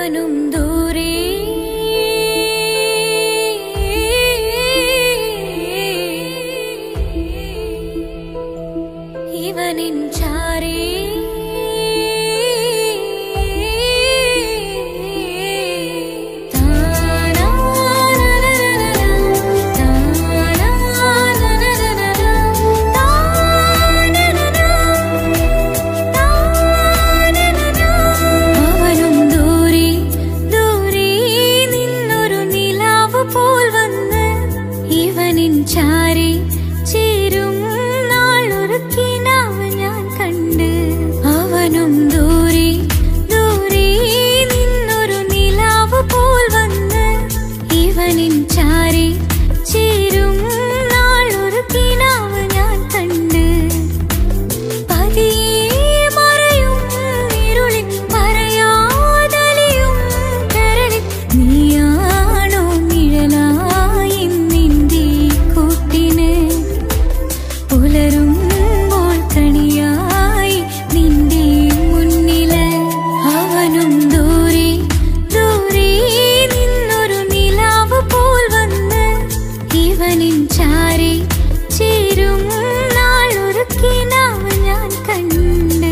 അവനും ദൂരെ ഇവനിൻ ചാരേ ചാരി ചേരും നാളൊരുക്കിനാവ് ഞാൻ കണ്ട് അവനും ദൂരെ ദൂരെ നിന്നൊരു നിലാവ് പോൽ വന്ന് ഇവനിൻ ചാരി ചേരും നാളൊരുക്കിനാവ് ഞാൻ കണ്ട് പതിയെ മറയും ഇരുളിൽ പറയാതലിയും കരളിൽ നീയാണോ നിഴലായി പുലരുമ്പോൾ കണിയായി നിന്റെ മുന്നില് അവനും ദൂരെ ദൂരെ നിന്നൊരു നിലാവ് പോൽ വന്ന് ഇവനിൻ ചാരി ചേരും നാളൊരുക്കിനാവ് ഞാൻ കണ്ട്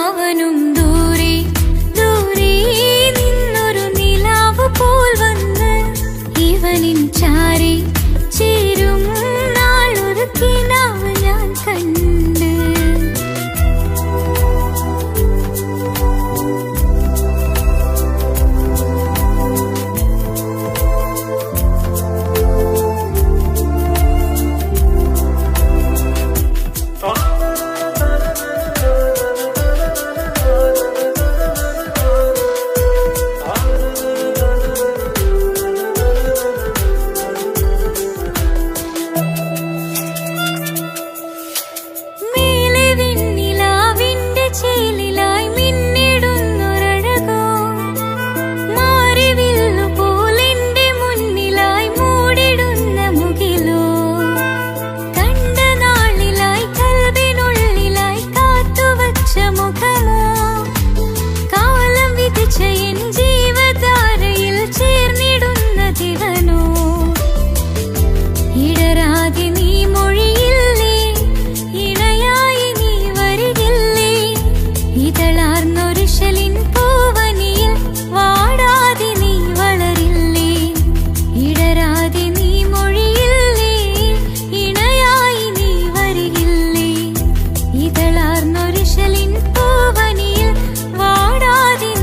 അവനും ദൂരെ ദൂരെ നിന്നൊരു നിലാവ് പോൽ വന്ന് ഇവനിൻ ചാരി ചേരും നാളൊരുക്കിനാവ് ഞാൻ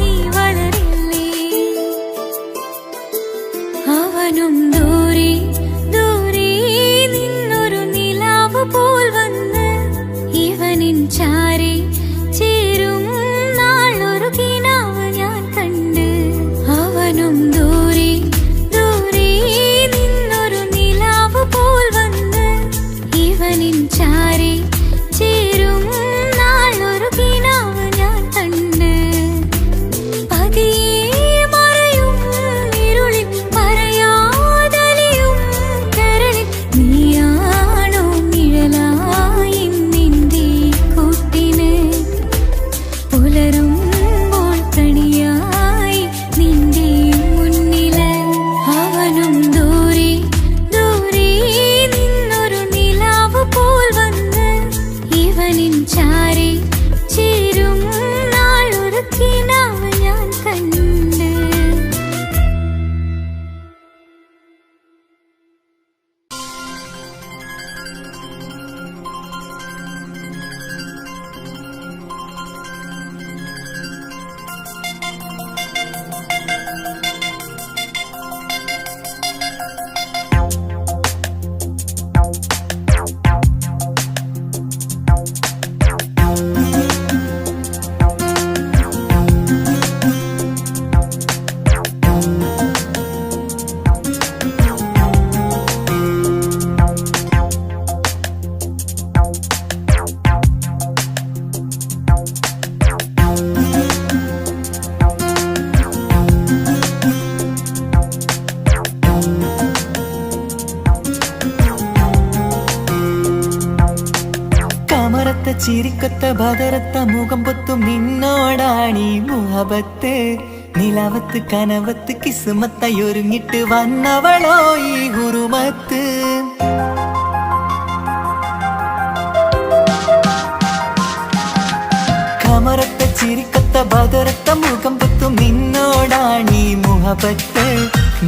കണ്ട് അവനും ദൂരെ ദൂരെ നിന്നൊരു നിലാവ് പോൽ വന്ന് ഇവനിൻ ചാരി ചേരും നാളൊരുക്കിനാവ് ഞാൻ കണ്ട് അവനും ദൂരെ ദൂരെ നിന്നൊരു നിലാവ് പോൽ വന്ന് ഇവനിൻ ചാരി ചേരും നാളൊരുക്കിനാവ് ഞാൻ കണ്ട് പതിയെ മറയും ഇരുളിൽ പറയാതെ ചിരിക്കൊത്ത ബദറത്ത മുഖം പൊത്തും നിന്നോടാണീ മുഹബത്ത്. നിലവത്ത് കനവത്ത് കിസ്മത്തായി ഒരുങ്ങിട്ട് വന്നവളോ ഈ ഹുറുമത്ത്. കമറത്ത ചിരിക്കത്ത ബദറത്ത മുഖം പൊത്തും നിന്നോടാണീ മുഹബത്ത്.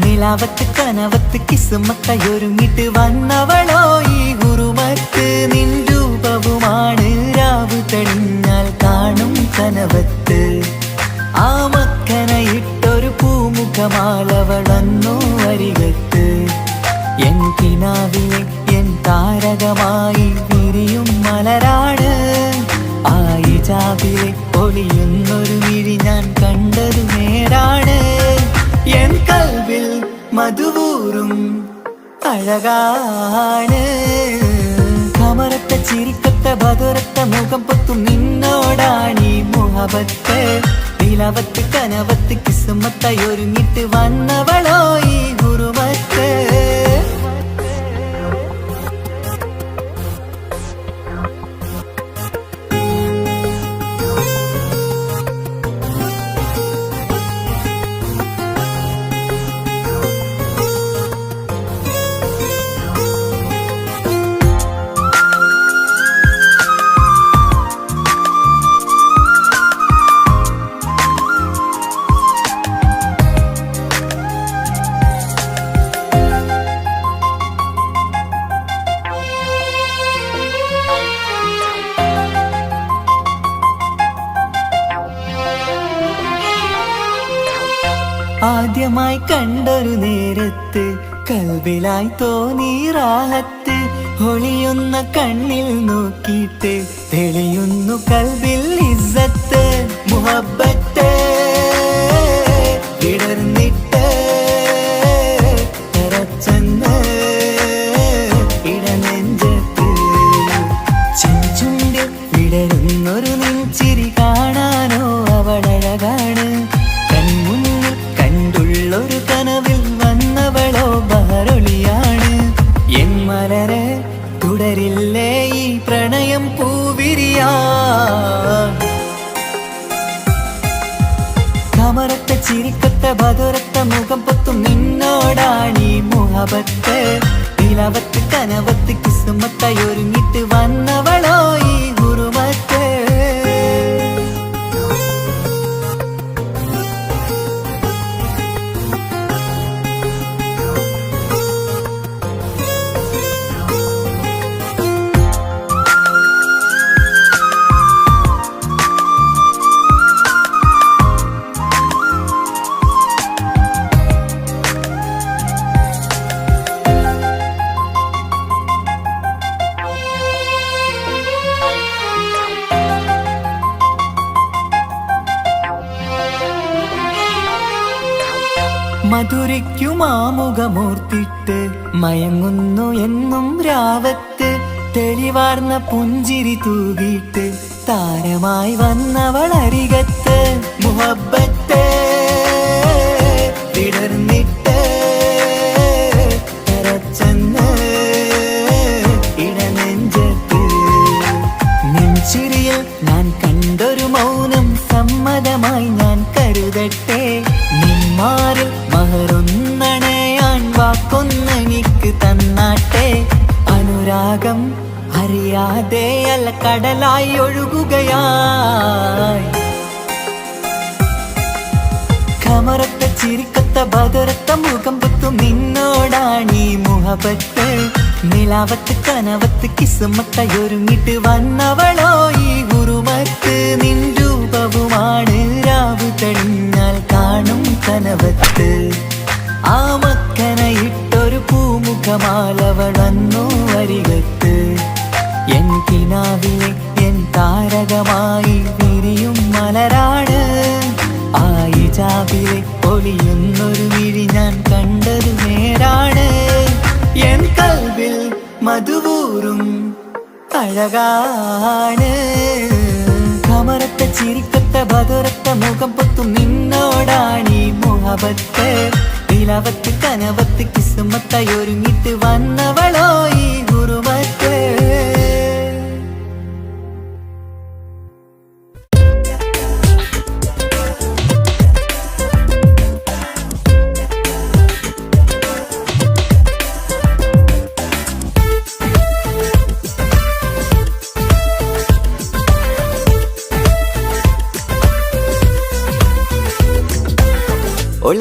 നിലാവത്ത് കനവത്ത് കിസ്മത്തായി ഒരുങ്ങിട്ട് വന്നവളോ ഈ ഹുറുമത്ത്. നിൻ രൂപവുമാണ് രാവ് തെളിഞ്ഞാൽ കാണും കനവത്ത്. ആ മക്കനയിട്ടൊരു പൂമുഖമാലവളന്നു അരികത്ത്. എൻ കിനാവിലെ എൻ താരകമായി വിരിയും മലരാണ്. ആ ഇജാബിലെ ഒളിയുന്നൊരു മിഴി ഞാൻ കണ്ടതു നേരാണ്. എൻ കൽവിൽ മധുവൂറും അഴകാണ്. കമറത്ത ചിരിക്കത്ത ബദറത്ത മുഖം പൊത്തും നിന്നോടാണീ മുഹബത്ത്. നിലവത്ത് കനവത്ത് കിസ്മത്തായി ഒരുങ്ങിട്ട് വന്നവളോ ഈ ഹുറുമത്ത്. ആദ്യമായി കണ്ടൊരു നേരത്ത് കൽബിലായി തോന്നി റാഹത്ത്. ഒളിയുന്ന കണ്ണിൽ നോക്കിയിട്ട് തെളിയുന്നു കൽബിൽ ഇസ്സത്ത്. മുഹബ്ബത്ത് വിടർന്നിട്ട് തറച്ചെന്ന് ഇടനെഞ്ചത്ത്. ചെഞ്ചുണ്ടിൽ വിടരുന്നൊരു നെഞ്ചിരി കാണാനോ അവളഴകാണ്. ഒരു കനവിൽ വന്നവളോ ബഹറൊളിയാണ്. എൻ മലരെ തുടരില്ലേ ഈ പ്രണയം പൂവിരിയാ. കമറത്ത ചിരിക്കത്ത ബദറത്ത മുഖം പൊത്തും നിന്നോടാണീ മുഹബത്ത്. നിലവത്ത് കനവത്ത് കിസ്മത്തായി ഒരുങ്ങിട്ട് വന്നവളോ ഈ ഹുറുമത്ത്. മധുരയ്ക്കുമാമുഖമോർത്തിട്ട് മയങ്ങുന്നു എന്നും രാവത്ത്. തെളിവാർന്ന പുഞ്ചിരി തൂകിയിട്ട് താരമായി വന്നവൾ അരികത്ത്. മുഹബ്ബത്ത് വിടർന്നിട്ട് തറച്ചെന്ന് ഇടനെഞ്ചത്ത്. നെഞ്ചിരിയിൽ ഞാൻ കണ്ടൊരു മൗനം സമ്മതമായി ഞാൻ കരുതട്ടെ. നിന്മാറിൽ മഹറൊന്നണയാൻ വാക്കൊന്നെനിക്ക് തന്നാട്ടെ. അനുരാഗം അറിയാതെ അല്ല കടലായി ഒഴുകുകയായി. കമറത്ത ചിരിക്കത്ത ബദറത്ത മുഖം പൊത്തും നിന്നോടാണീ മുഹബത്ത്. നിലാവത്ത് കനവത്ത് കിസ്മത്തായി ഒരുങ്ങിട്ട് വന്നവളോ ഈ ഹുറുമത്ത്. നിൻ രൂപവുമാണ് രാവ് തെളിഞ്ഞാൽ കാണും കനവത്ത്. ആ മക്കനയിട്ടൊരു പൂമുഖമാലവളന്നു അരികത്ത്. എൻ കിനാവിലെ എൻ താരകമായി വിരിയും മലരാണ്. ആ ഇജാബിലെ ഒളിയുന്നൊരു മിഴി ഞാൻ കണ്ടതു നേരാണ്. എൻ കൽവിൽ മധുവൂറും അഴകാണ്. കമറത്ത ചിരിക്കത്ത ബദറത്ത മുഖം പൊത്തും നിന്നോടാണീ മുഹബത്ത്. നിലവത്ത് കനവത്ത് കിസ്മത്തായി ഒരുങ്ങിട്ട് വന്നവളോ ഈ ഹുറുമത്ത്.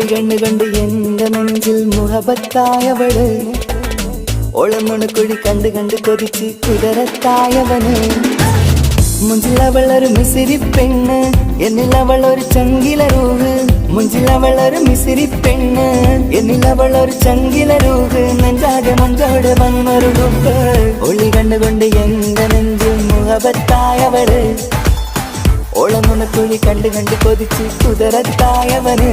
ഒളി കണ്ണുകൊണ്ട് എന്റെ നെഞ്ചിൽ മുഹബത്തായവള് ഒളമുണക്കുഴി കണ്ട് കണ്ട് കൊതിച്ച് കുതിരത്തായവന് മുഞ്ചിലവളൊരു മിസിരി പെണ്ണ് എന്നിലവളൊരു ചങ്കില രൂഹ് മുഞ്ചിലവളൊരു മിസിരി പെണ്ണ് എന്നിലവളൊരു ചങ്കില രൂഹ് നെഞ്ചാകെ മഞ്ചോട് വന്നൊരു രൂപ് ഒളി കണ്ണുകൊണ്ട് എന്റെ നെഞ്ചിൽ മുഹബത്തായവള് ഓളമുണക്കുഴി കണ്ട് കണ്ട് കൊതിച്ച് കുതിരത്തായവന്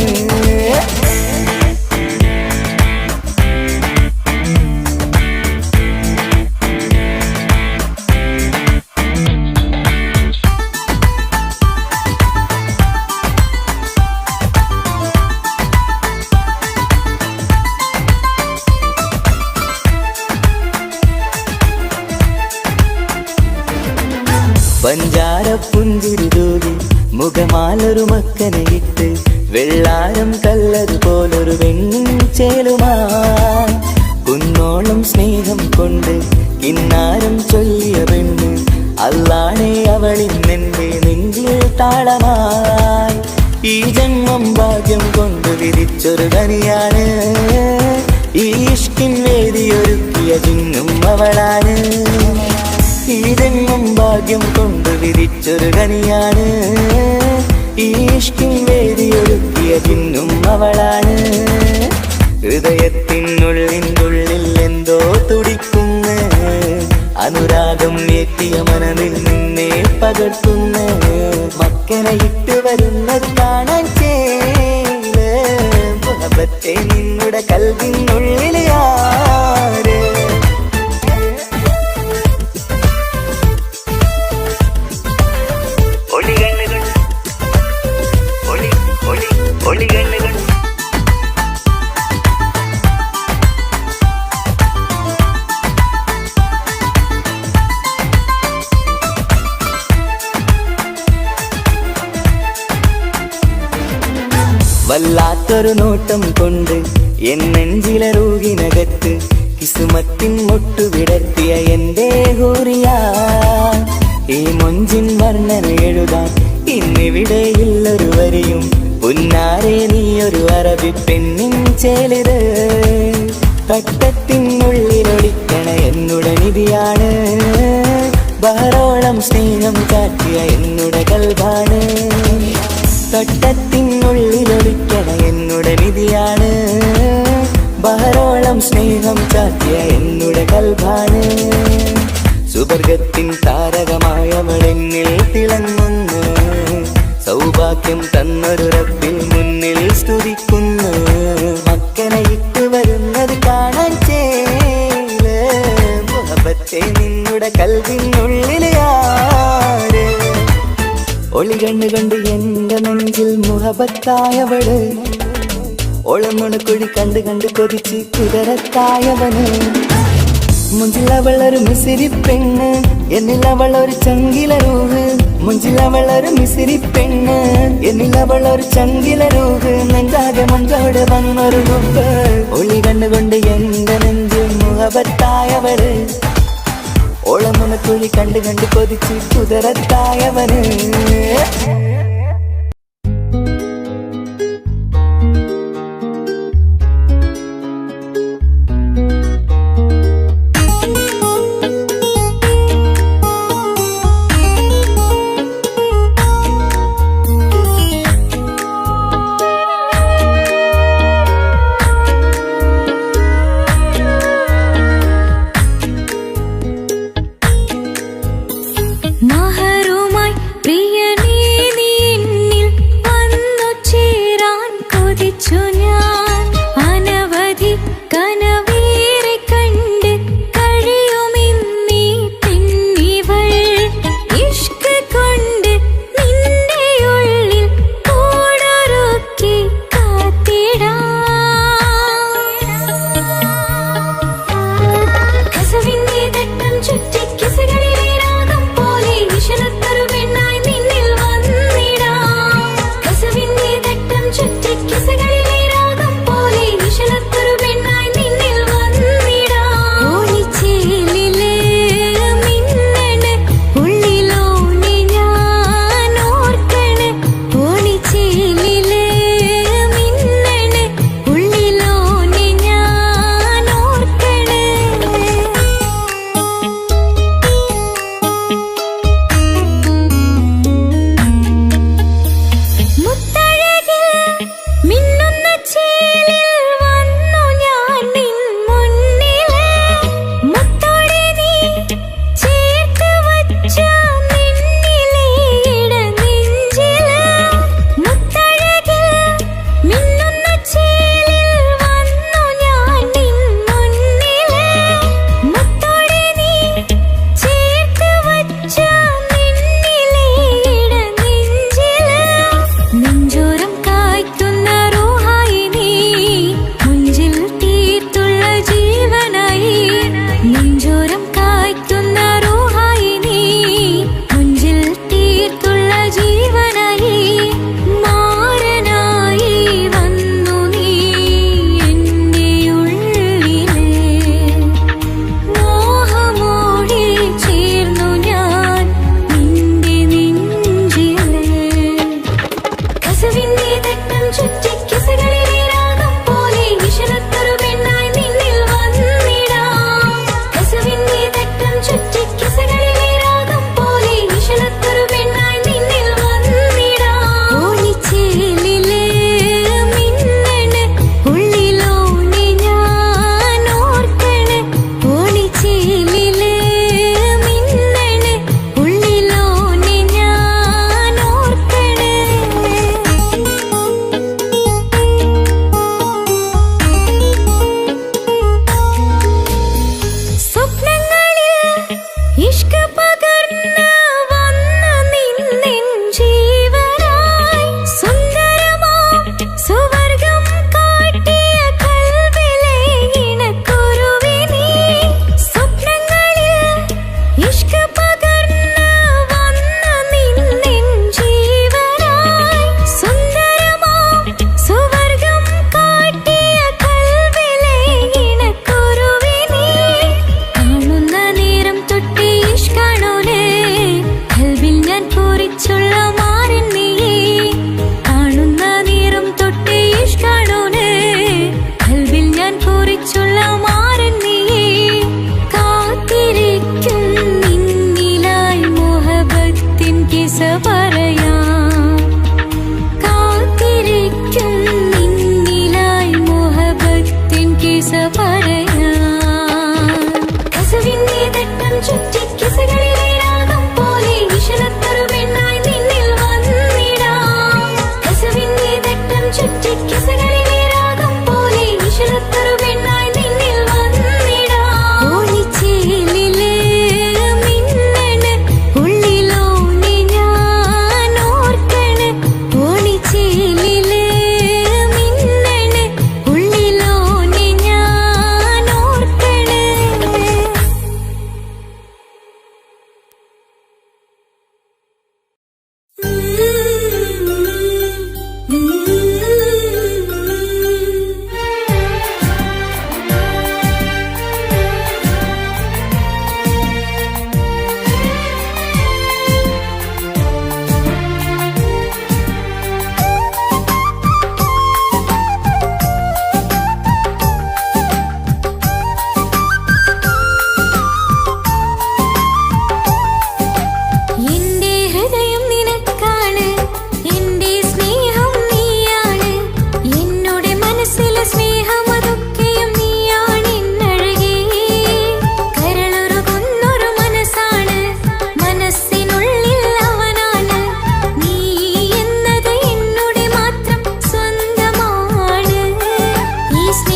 പഞ്ചാര പുഞ്ചിരി തൂകി മുഖമാലൊരു മക്കനെ ഇട്ട് വെള്ളാരം കല്ലതുപോലൊരു വെണ്ണിൻ ചേലുമായി കുന്നോളം സ്നേഹം കൊണ്ട് കിന്നാരം ചൊല്ലിയ പെണ്ണ് അല്ലാണേ അവളിന്നെന്റെ നെഞ്ചിൽ താളമായി ഈ ജന്മം ഭാഗ്യം കൊണ്ട് വിരിച്ചൊരു കനിയാണ് ഈ ഇഷ്കിൻ വേദിയൊരുക്കിയ ജിന്നും അവളാണ് ഈ ജന്മം ഭാഗ്യം കൊണ്ട് വിരിച്ചൊരു കനിയാണ് ഈ ഇഷ്കിൻ വേദിയൊരുക്കിയ ജിന്നും അവളാണ് ഹൃദയത്തിനുള്ളിനുള്ളിൽ എന്തോ തുടിക്കുന്ന അനുരാഗം ഏറ്റിയ മനതിൽ നിന്നെ പകർത്തുന്ന മക്കനെ ഇട്ട് വരുന്നത് കാണാൻ ചേല് മുഹബത്തെ നിന്നുടെ കൽവിനുള്ളിൽ ആര് വല്ലാത്തൊരു നോട്ടം കൊണ്ട് എൻ നെഞ്ചിലെ റൂഹിനകത്ത് കിസുമത്തിൻ മുട്ടു വിടർത്തിയ എന്റെ ഹൂറിയ ഈ മൊഞ്ചിൻ വർണ്ണന എഴുതാൻ ഇന്നിവിടെയുള്ളൊരു വരിയും പുന്നാരെ നീയൊരു അറബി പെണ്ണിൻ ചേലിത് തട്ടത്തിനുള്ളിലൊളിക്കണ എന്നുടെ നിധിയാണ് ബഹറോളം സ്നേഹം കാട്ടിയ എന്നുടെ കൽബാണ് തട്ടത്തിനുള്ളിലൊളിക്കണ എന്നുടെ നിധിയാണ് ബഹറോളം സ്നേഹം ചാത്തിയ എന്നുടെ കൽബാണ് സുവർഗത്തിൻ താരകമായവളെന്നിൽ തിളങ്ങുന്നു സൗഭാഗ്യം തന്നൊരു റബ്ബിൽ മുന്നിൽ സ്തുതിക്കുന്നു മക്കനെ ഇട്ട് വരുന്നത് കാണാൻ ചേല് മുഹബത്തെ നിന്നുടെ കൽവിനുള്ളിൽ ആര് ഒളി കണ്ണുകൊണ്ട് എന്റെ നെഞ്ചിൽ മുഹബത്തായവള് ഒളമുണക്കുഴി കണ്ട് കണ്ട് കൊതിച്ച് കുതിരത്തായവന് മുഞ്ചിലവളൊരു മിസിരി പെണ്ണ് എന്നിലവളൊരു ചങ്കില രൂഹ് മുഞ്ചിലവളൊരു മിസിരി പെണ്ണ് എന്നിലവളൊരു ചങ്കില രൂഹ് നെഞ്ചാകെ മഞ്ചോട് വന്നൊരു രൂപ് ഒളി കണ്ണുകൊണ്ട് എന്റെ നെഞ്ചിൽ മുഹബത്തായവള് ഓളമുണക്കുഴി കണ്ട് കണ്ട് കൊതിച്ച് കുതിരത്തായവന് മഹറുമായി പ്രിയനേ നീ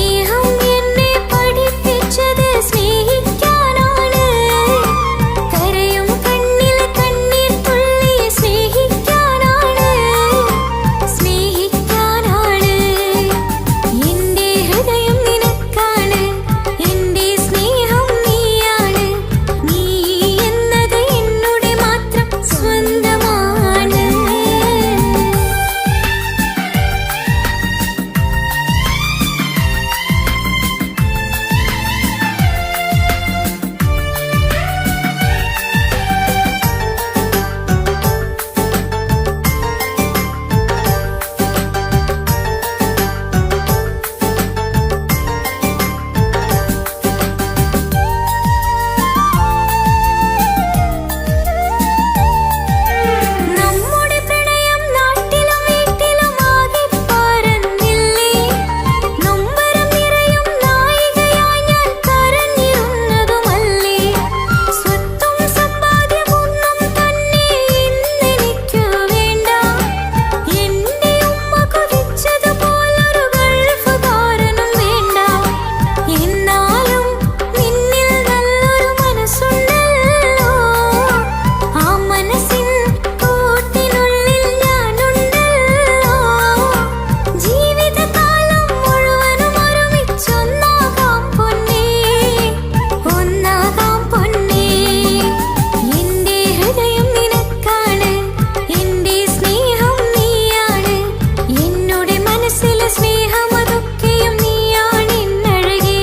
സ്നേഹം എന്നെ പഠിപ്പിച്ചത് സ്നേഹിക്കാനാണ്. കരയും കണ്ണിലെ കണ്ണീർ തുള്ളി സ്നേഹിക്കാനാണ്, സ്നേഹിക്കാനാണ്. എന്റെ ഹൃദയം നിനക്കാണ്, എന്റെ സ്നേഹം നീയാണ്. നീ എന്നത് എന്നുടെ മാത്രം സ്വന്തമാണ്. നമ്മുടെ പ്രണയം നാട്ടിലും വീട്ടിലും ആകെ പരന്നില്ലേ. നൊമ്പരം നിറയും നായികയായി ഞാൻ കരഞ്ഞിരുന്നതുമല്ലേ. സ്വത്തും സമ്പാദ്യമൊന്നും തന്നെ ഇന്നെനിക്കു വേണ്ട. എന്റെ ഉമ്മ കൊതിച്ചതുപോലൊരു ഗൾഫുകാരനും വേണ്ട. എന്നാലും നിന്നിൽ നല്ലൊരു മനസ്സുണ്ടല്ലോ. ആ മനസ്സിൻ കൂട്ടിനുള്ളിൽ ഞാനുണ്ടല്ലോ. ജീവിതകാലം മുഴുവനും ഒരുമിച്ചൊന്നാകാം പൊന്നേ, ഒന്നാകാം പൊന്നേ. എന്റെ ഹൃദയം നിനക്കാണ്, എന്റെ സ്നേഹം നീയാണ്. എന്നുടെ മനസ്സിലെ സ്നേഹം അതൊക്കെയും നീയാണ് എന്നഴകേ.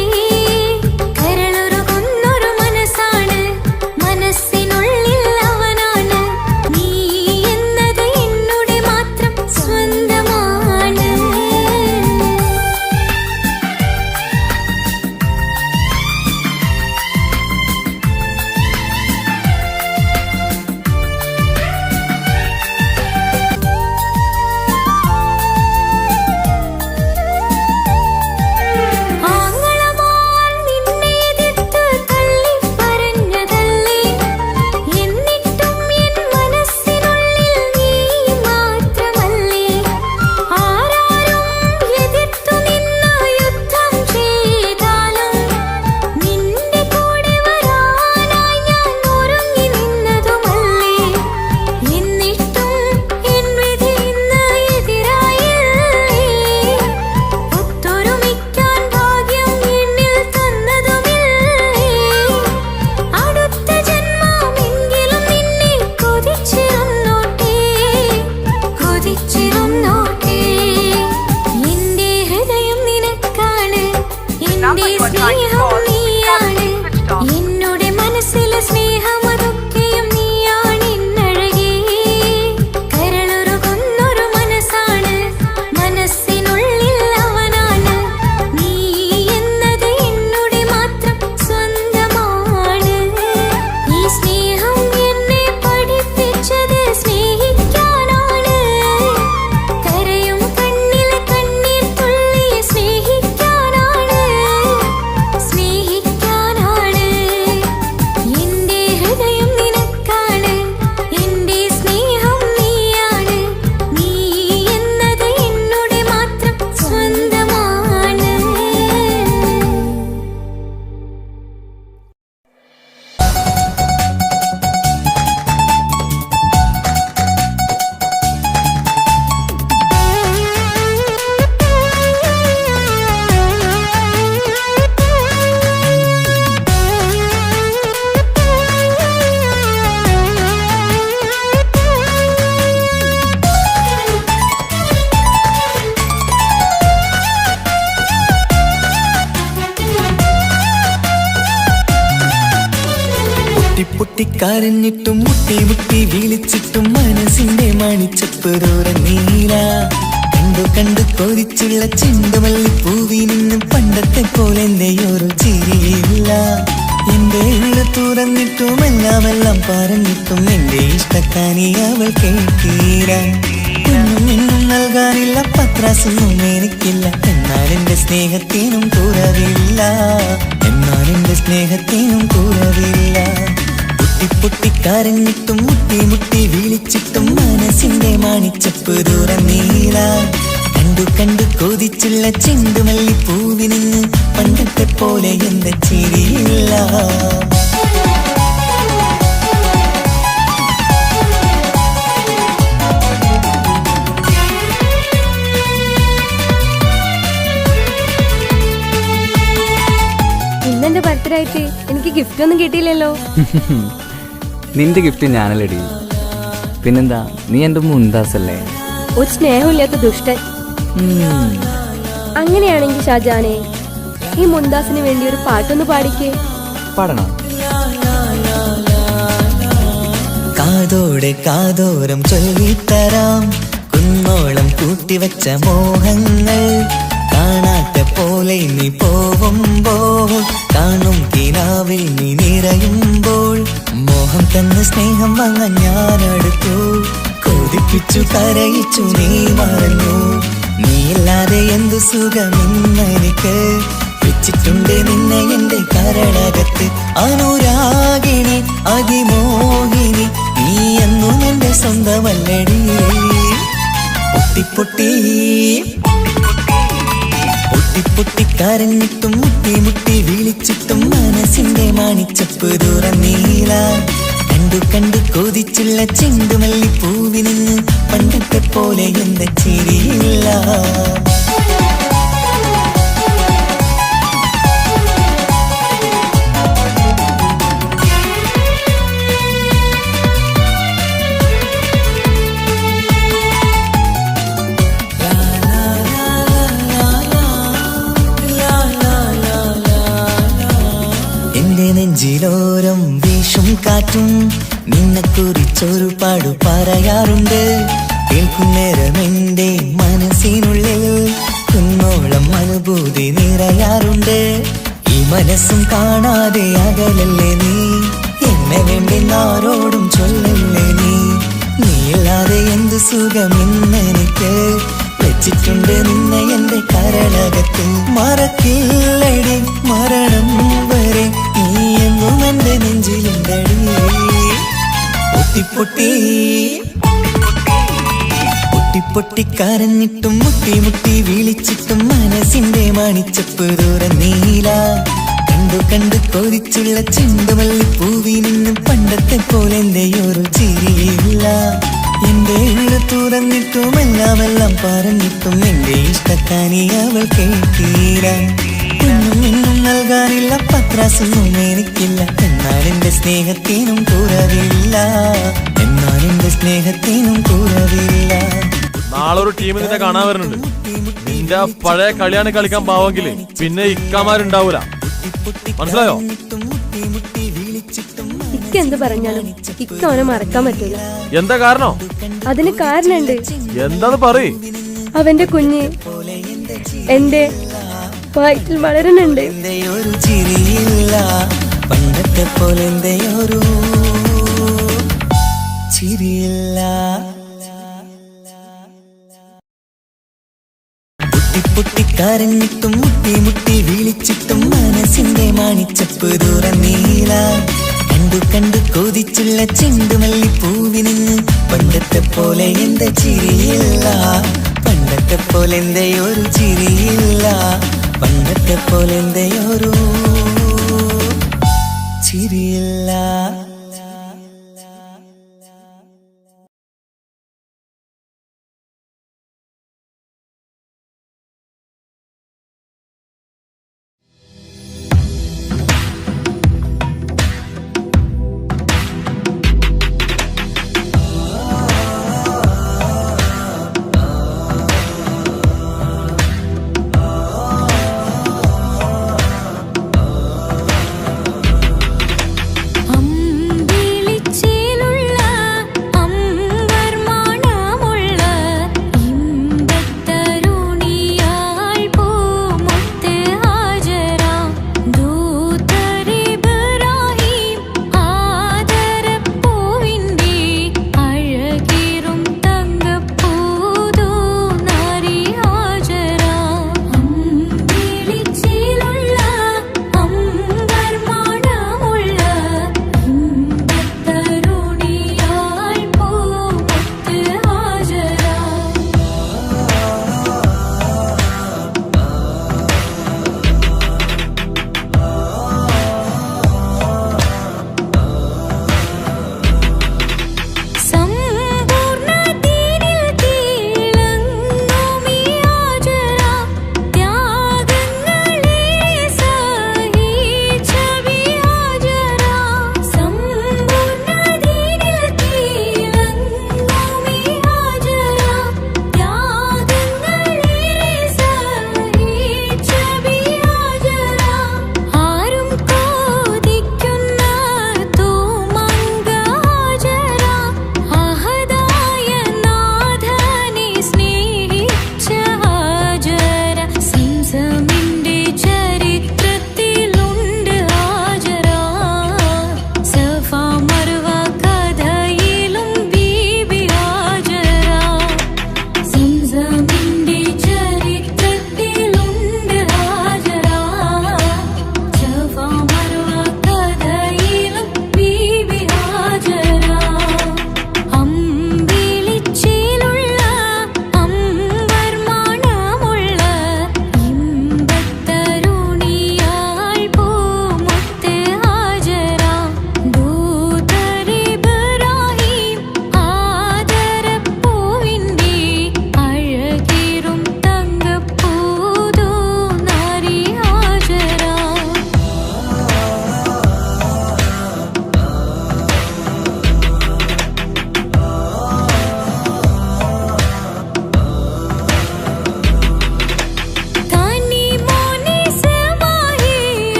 കരളുരുകുന്നൊരു മനസ്സാണ്, മനസ്സിനുള്ളിൽ അവനാണ്. നീ എന്നത് എന്നുടെ മാത്രം സ്വന്തമാണ്. ആങ്ങളമാർ നിന്നെ എതിർത്ത് തള്ളിപ്പറഞ്ഞതല്ലേ. എന്നിട്ടും എൻ മനസ്സിനുള്ളിൽ നീ മാത്രമല്ലേ. ആരാരും എതിർത്തു നിന്ന് യുദ്ധം ചെയ്താലും നിന്റെ കൂടെ വരാനായി ഞാൻ ഒരുങ്ങി നിന്നതുമല്ലേ. എന്നിട്ടും എൻ വിധി ഇന്ന് എതിരായില്ലേ. ഒത്തൊരുമിക്കാൻ ഭാഗ്യം എന്നിൽ തന്നതുമില്ലേ. അടുത്ത ജന്മമെങ്കിലും നിന്നെ കൊതിച്ചിരുന്നോട്ടെ, കൊതിച്ചിരുന്നോട്ടെ. എന്റെ ഹൃദയം നിനക്കാണ്, എന്റെ സ്നേഹം നീയാണ്. എന്നുടെ മനസ്സിലെ സ്നേഹം അതൊക്കെയും നീയാണ് എന്നഴകേ. കരളുരുകുന്നൊരു മനസ്സാണ്, മനസ്സിനുള്ളിൽ അവനാണ്. നീ എന്നത് എന്നുടെ മാത്രം സ്വന്തമാണ്. ഈ സ്നേഹം എന്നെ പഠിപ്പിച്ചത് സ്നേഹിക്കാനാണ്. കരയും കണ്ണിലെ കണ്ണീർ തുള്ളി സ്നേഹിക്കാനാണ്, സ്നേഹിക്കാനാണ്. എന്റെ ഹൃദയം നിനക്കാണ്, എന്റെ സ്നേഹം നീയാണ്. നീ എന്നത് എന്നുടെ മാത്രം സ്വന്തമാണ്. പൊട്ടിക്കരഞ്ഞിട്ടും മുട്ടി മുട്ടി വിളിച്ചിട്ടും മനസ്സിന്റെ മണിച്ചപ്പ് തുറന്നീല. കണ്ടു കണ്ടു കൊതിച്ചുള്ള ചെണ്ടുമല്ലിപ്പൂവി നിന്നും പണ്ടത്തെ പോലെ എന്റെയൊരു ചിരിയില്ല. എന്റെ ഉള്ളു തുറന്നിട്ടും എല്ലാം പറഞ്ഞിട്ടും എന്റെ ഇഷ്ടക്കാനി അവൾ കേട്ടീര. ഒന്നും നൽകാനില്ല, പത്രാസൊന്നും എനിക്കില്ല. എന്നാൽ എന്റെ സ്നേഹത്തിനും കുറവില്ല, എന്നാൽ എന്റെ സ്നേഹത്തിനും കുറവില്ല. പൊട്ടിക്കരഞ്ഞിട്ടും മുട്ടി മുട്ടി വിളിച്ചിട്ടും മനസ്സിന്റെ മണിച്ചപ്പ് തുറന്നീല. കണ്ടു കണ്ടു കണ്ടു കൊതിച്ചുള്ള ചെണ്ടുമല്ലിപ്പൂവിന് പണ്ടത്തെ പോലെ എന്റെ ചിരിയില്ല. ഇന്നെന്റെ ബർത്ത്ഡേ ആയിട്ട് എനിക്ക് ഗിഫ്റ്റ് ഒന്നും കിട്ടിയില്ലല്ലോ. നിന്റെ ഗിഫ്റ്റ് ഞാനല്ലടി, പിന്നെന്താ, നീ എന്റെ മുന്താസല്ലേ. ഒരു സ്നേഹമില്ലാത്ത ദുഷ്ടൻ. അങ്ങനെയാണെങ്കിൽ ഷാജാനെ, ഈ മുന്താസിന് വേണ്ടി ഒരു പാട്ടൊന്ന് പാടിക്കേ. പാടണം. കാതോടെ കാതോരം ചൊല്ലിത്തരാം കുന്നോളം കൂട്ടിവച്ച മോഹങ്ങൾ. കാണാത്ത പോലെ നീ പോവുമ്പോൾ, കാണും കിനാവിൽ നീ നിറയുമ്പോൾ, മോഹം തന്ന സ്നേഹം വാങ്ങാൻ ഞാനെടുത്തു. കൊതിപ്പിച്ചു കരയിച്ചു നീ മറഞ്ഞു. നീയില്ലാതെ എന്തു സുഖമെന്നെനിക്ക്. വെച്ചിട്ടുണ്ട് നിന്നെ എന്റെ കരളകത്ത്. അനുരാഗിണി അതിമോഹിനി, നീ എന്നും എന്റെ സ്വന്തമല്ലടി. പൊട്ടി പൊട്ടി കരഞ്ഞിട്ടും മുട്ടി മുട്ടി വിളിച്ചിട്ടും മനസ്സിന്റെ മാണിച്ചപ്പ് തുറന്നീല. കണ്ടു കണ്ടു കൊതിച്ചുള്ള ചെണ്ടുമല്ലിപ്പൂവിന് പണ്ടത്തെ പോലെ എന്റെ ചിരിയില്ല. നെഞ്ചിലോരം വീശും കാറ്റും നിന്നെ കുറിച്ചൊരു പാടു പറയാറുണ്ട്. കേൾക്കുന്നേരം എന്റെ മനസ്സിനുള്ളിൽ കുന്നോളം അനുഭൂതി നിറയാറുണ്ട്. ഈ മനസ്സും കാണാതെ അകലല്ലേ നീ, എന്നെ വേണ്ടി ആരോടും ചൊല്ലല്ലേ നീ. നീയില്ലാതെ എന്ത് സുഖമെന്നെനിക്ക്. വെച്ചിട്ടുണ്ട് നിന്നെ എന്റെ കരളകത്ത്. മറക്കില്ലടി മരണം വരെ, നീ എന്നും എന്റെ നെഞ്ചിലുണ്ടടി. പൊട്ടി പൊട്ടി കരഞ്ഞിട്ടും മുട്ടി മുട്ടി വിളിച്ചിട്ടും മനസ്സിന്റെ മാണിച്ചപ്പ് തുറന്നീല. കണ്ടു കണ്ടു കൊതിച്ചുള്ള ചെണ്ടുമല്ലിപ്പൂവിനും പണ്ടത്തെ പോലെ എന്റെ ഒരു ചിരിയില്ല. എന്റെ ഉള്ള തുറന്നിട്ടും എല്ലാം പറഞ്ഞിട്ടും എന്റെ ഇഷ്ടക്കാനി അവൾ കേട്ടീര. ഒന്നും ഇന്നും നൽകാനില്ല, പത്രാസൊന്നും എനിക്കില്ല. എന്നാൽ എന്റെ സ്നേഹത്തിനും കുറവില്ല, എന്നാൽ എന്റെ സ്നേഹത്തിനും കുറവില്ല. നാളൊരു ടീം നിന്നെ കാണാൻ വരുന്നുണ്ട്. നിന്റെ പഴയ കളിയാണ് കളിക്കാൻ പാവെങ്കില് പിന്നെ ഇക്കമാരുണ്ടാവൂല, മനസ്സിലായോ? ഇക്ക എന്ത് പറഞ്ഞാലും ഇക്ക അവനെ മറക്കാൻ പറ്റൂല. എന്താ കാരണം? അതിന് കാരണുണ്ട്. എന്താന്ന് പറയ്. അവന്റെ കുഞ്ഞ് എന്റെ വയറ്റിൽ വളരുന്നുണ്ട്. ഒരു ചിരിയില്ല, പണ്ടത്തെ പോലെ ഒരു ചിരിയില്ല. പൊട്ടി കരഞ്ഞിട്ടും മുട്ടി മുട്ടി വിളിച്ചിട്ടും മനസ്സിന്റെ മാണിച്ചപ്പ് തുറന്നീല. കണ്ടു കണ്ടു കൊതിച്ചുള്ള ചെണ്ടുമല്ലിപ്പൂവിന് പണ്ടത്തെ പോലെ എന്റെ ചിരിയില്ല. പണ്ടത്തെ പോലെ എന്റെ ഒരു ചിരിയില്ല. പണ്ടത്തെ പോലെ എന്റെ ഒരു ചിരിയില്ല.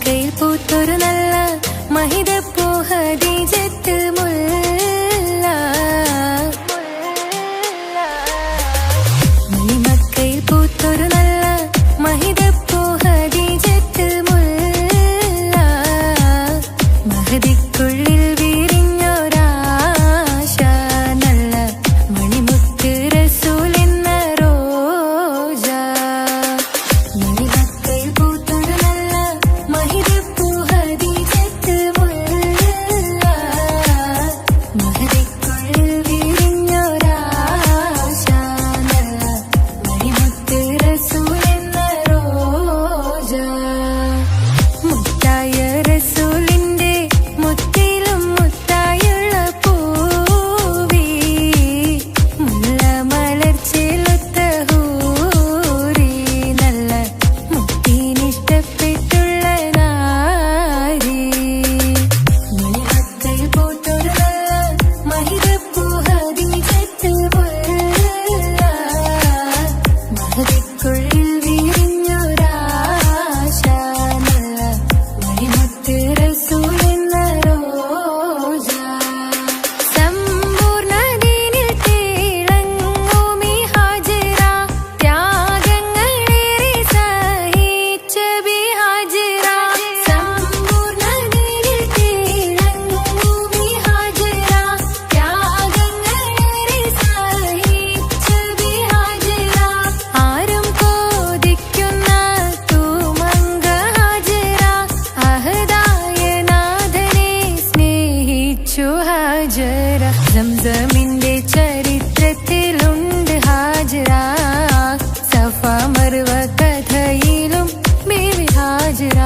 മണിമക്കയിൽ പൂത്തൊരു നല്ല മഹിതപ്പൂ ഹദീജത്ത് മുല്ല. മണിമക്കയിൽ പൂത്തൊരു നല്ല മഹിതപ്പൂ ഹദീജത്ത് മുല്ല. മഹദിക്കുള്ളിൽ വിരിഞ്ഞൊരാശ നല്ല മണിമുത്ത് റസൂൽ എന്ന റോജ. മണിമക്കയിൽ പൂത്തൊരു നല്ല മഹിതപ്പൂ ഹദീജത്ത് മുല്ല. മഹദിക്കുള്ളിൽ വിരിഞ്ഞൊരാശ നല്ല മണിമുത്ത് റസൂൽ എന്ന റോജ. മുത്തായ റസൂലിന്റെ മുത്തിലും മുത്തായുള്ള പൂവി. മുല്ല മലർച്ചെലുത്ത ഹൂറി നല്ല മുത്തിനിഷ്ടപ്പെട്ടുള്ള നാരി. മണിമക്കയിൽ പൂത്തൊരു നല്ല മഹിതപ്പൂ ഹദീജത്ത് മുല്ല. മഹദിക്കുള്ളിൽ വിരിഞ്ഞൊരാശ നല്ല മണിമുത്ത് റസൂൽ എന്ന റോജ. സമ്പൂർണ്ണ ദീനിൽ തിളങ്ങുമീ ഹാജിറ. ത്യാഗങ്ങളേറെ സഹിച്ച ബി ഹാജിറ. സമ്പൂർണ്ണ ദീനിൽ തിളങ്ങുമീ ഹാജിറ. ത്യാഗങ്ങളേറെ സഹിച്ച ബി ഹാജിറ. ആരും കൊതിക്കുന്ന തൂമങ്ക ഹാജിറ. അഹദായ നാഥനെ സ്നേഹിച്ചു ഹാജറ. സംസമിന്റെ ചരിത്രത്തിലുണ്ട് ഹാജറ. സഫ മർവ കഥയിലും ബീവി ഹാജറ.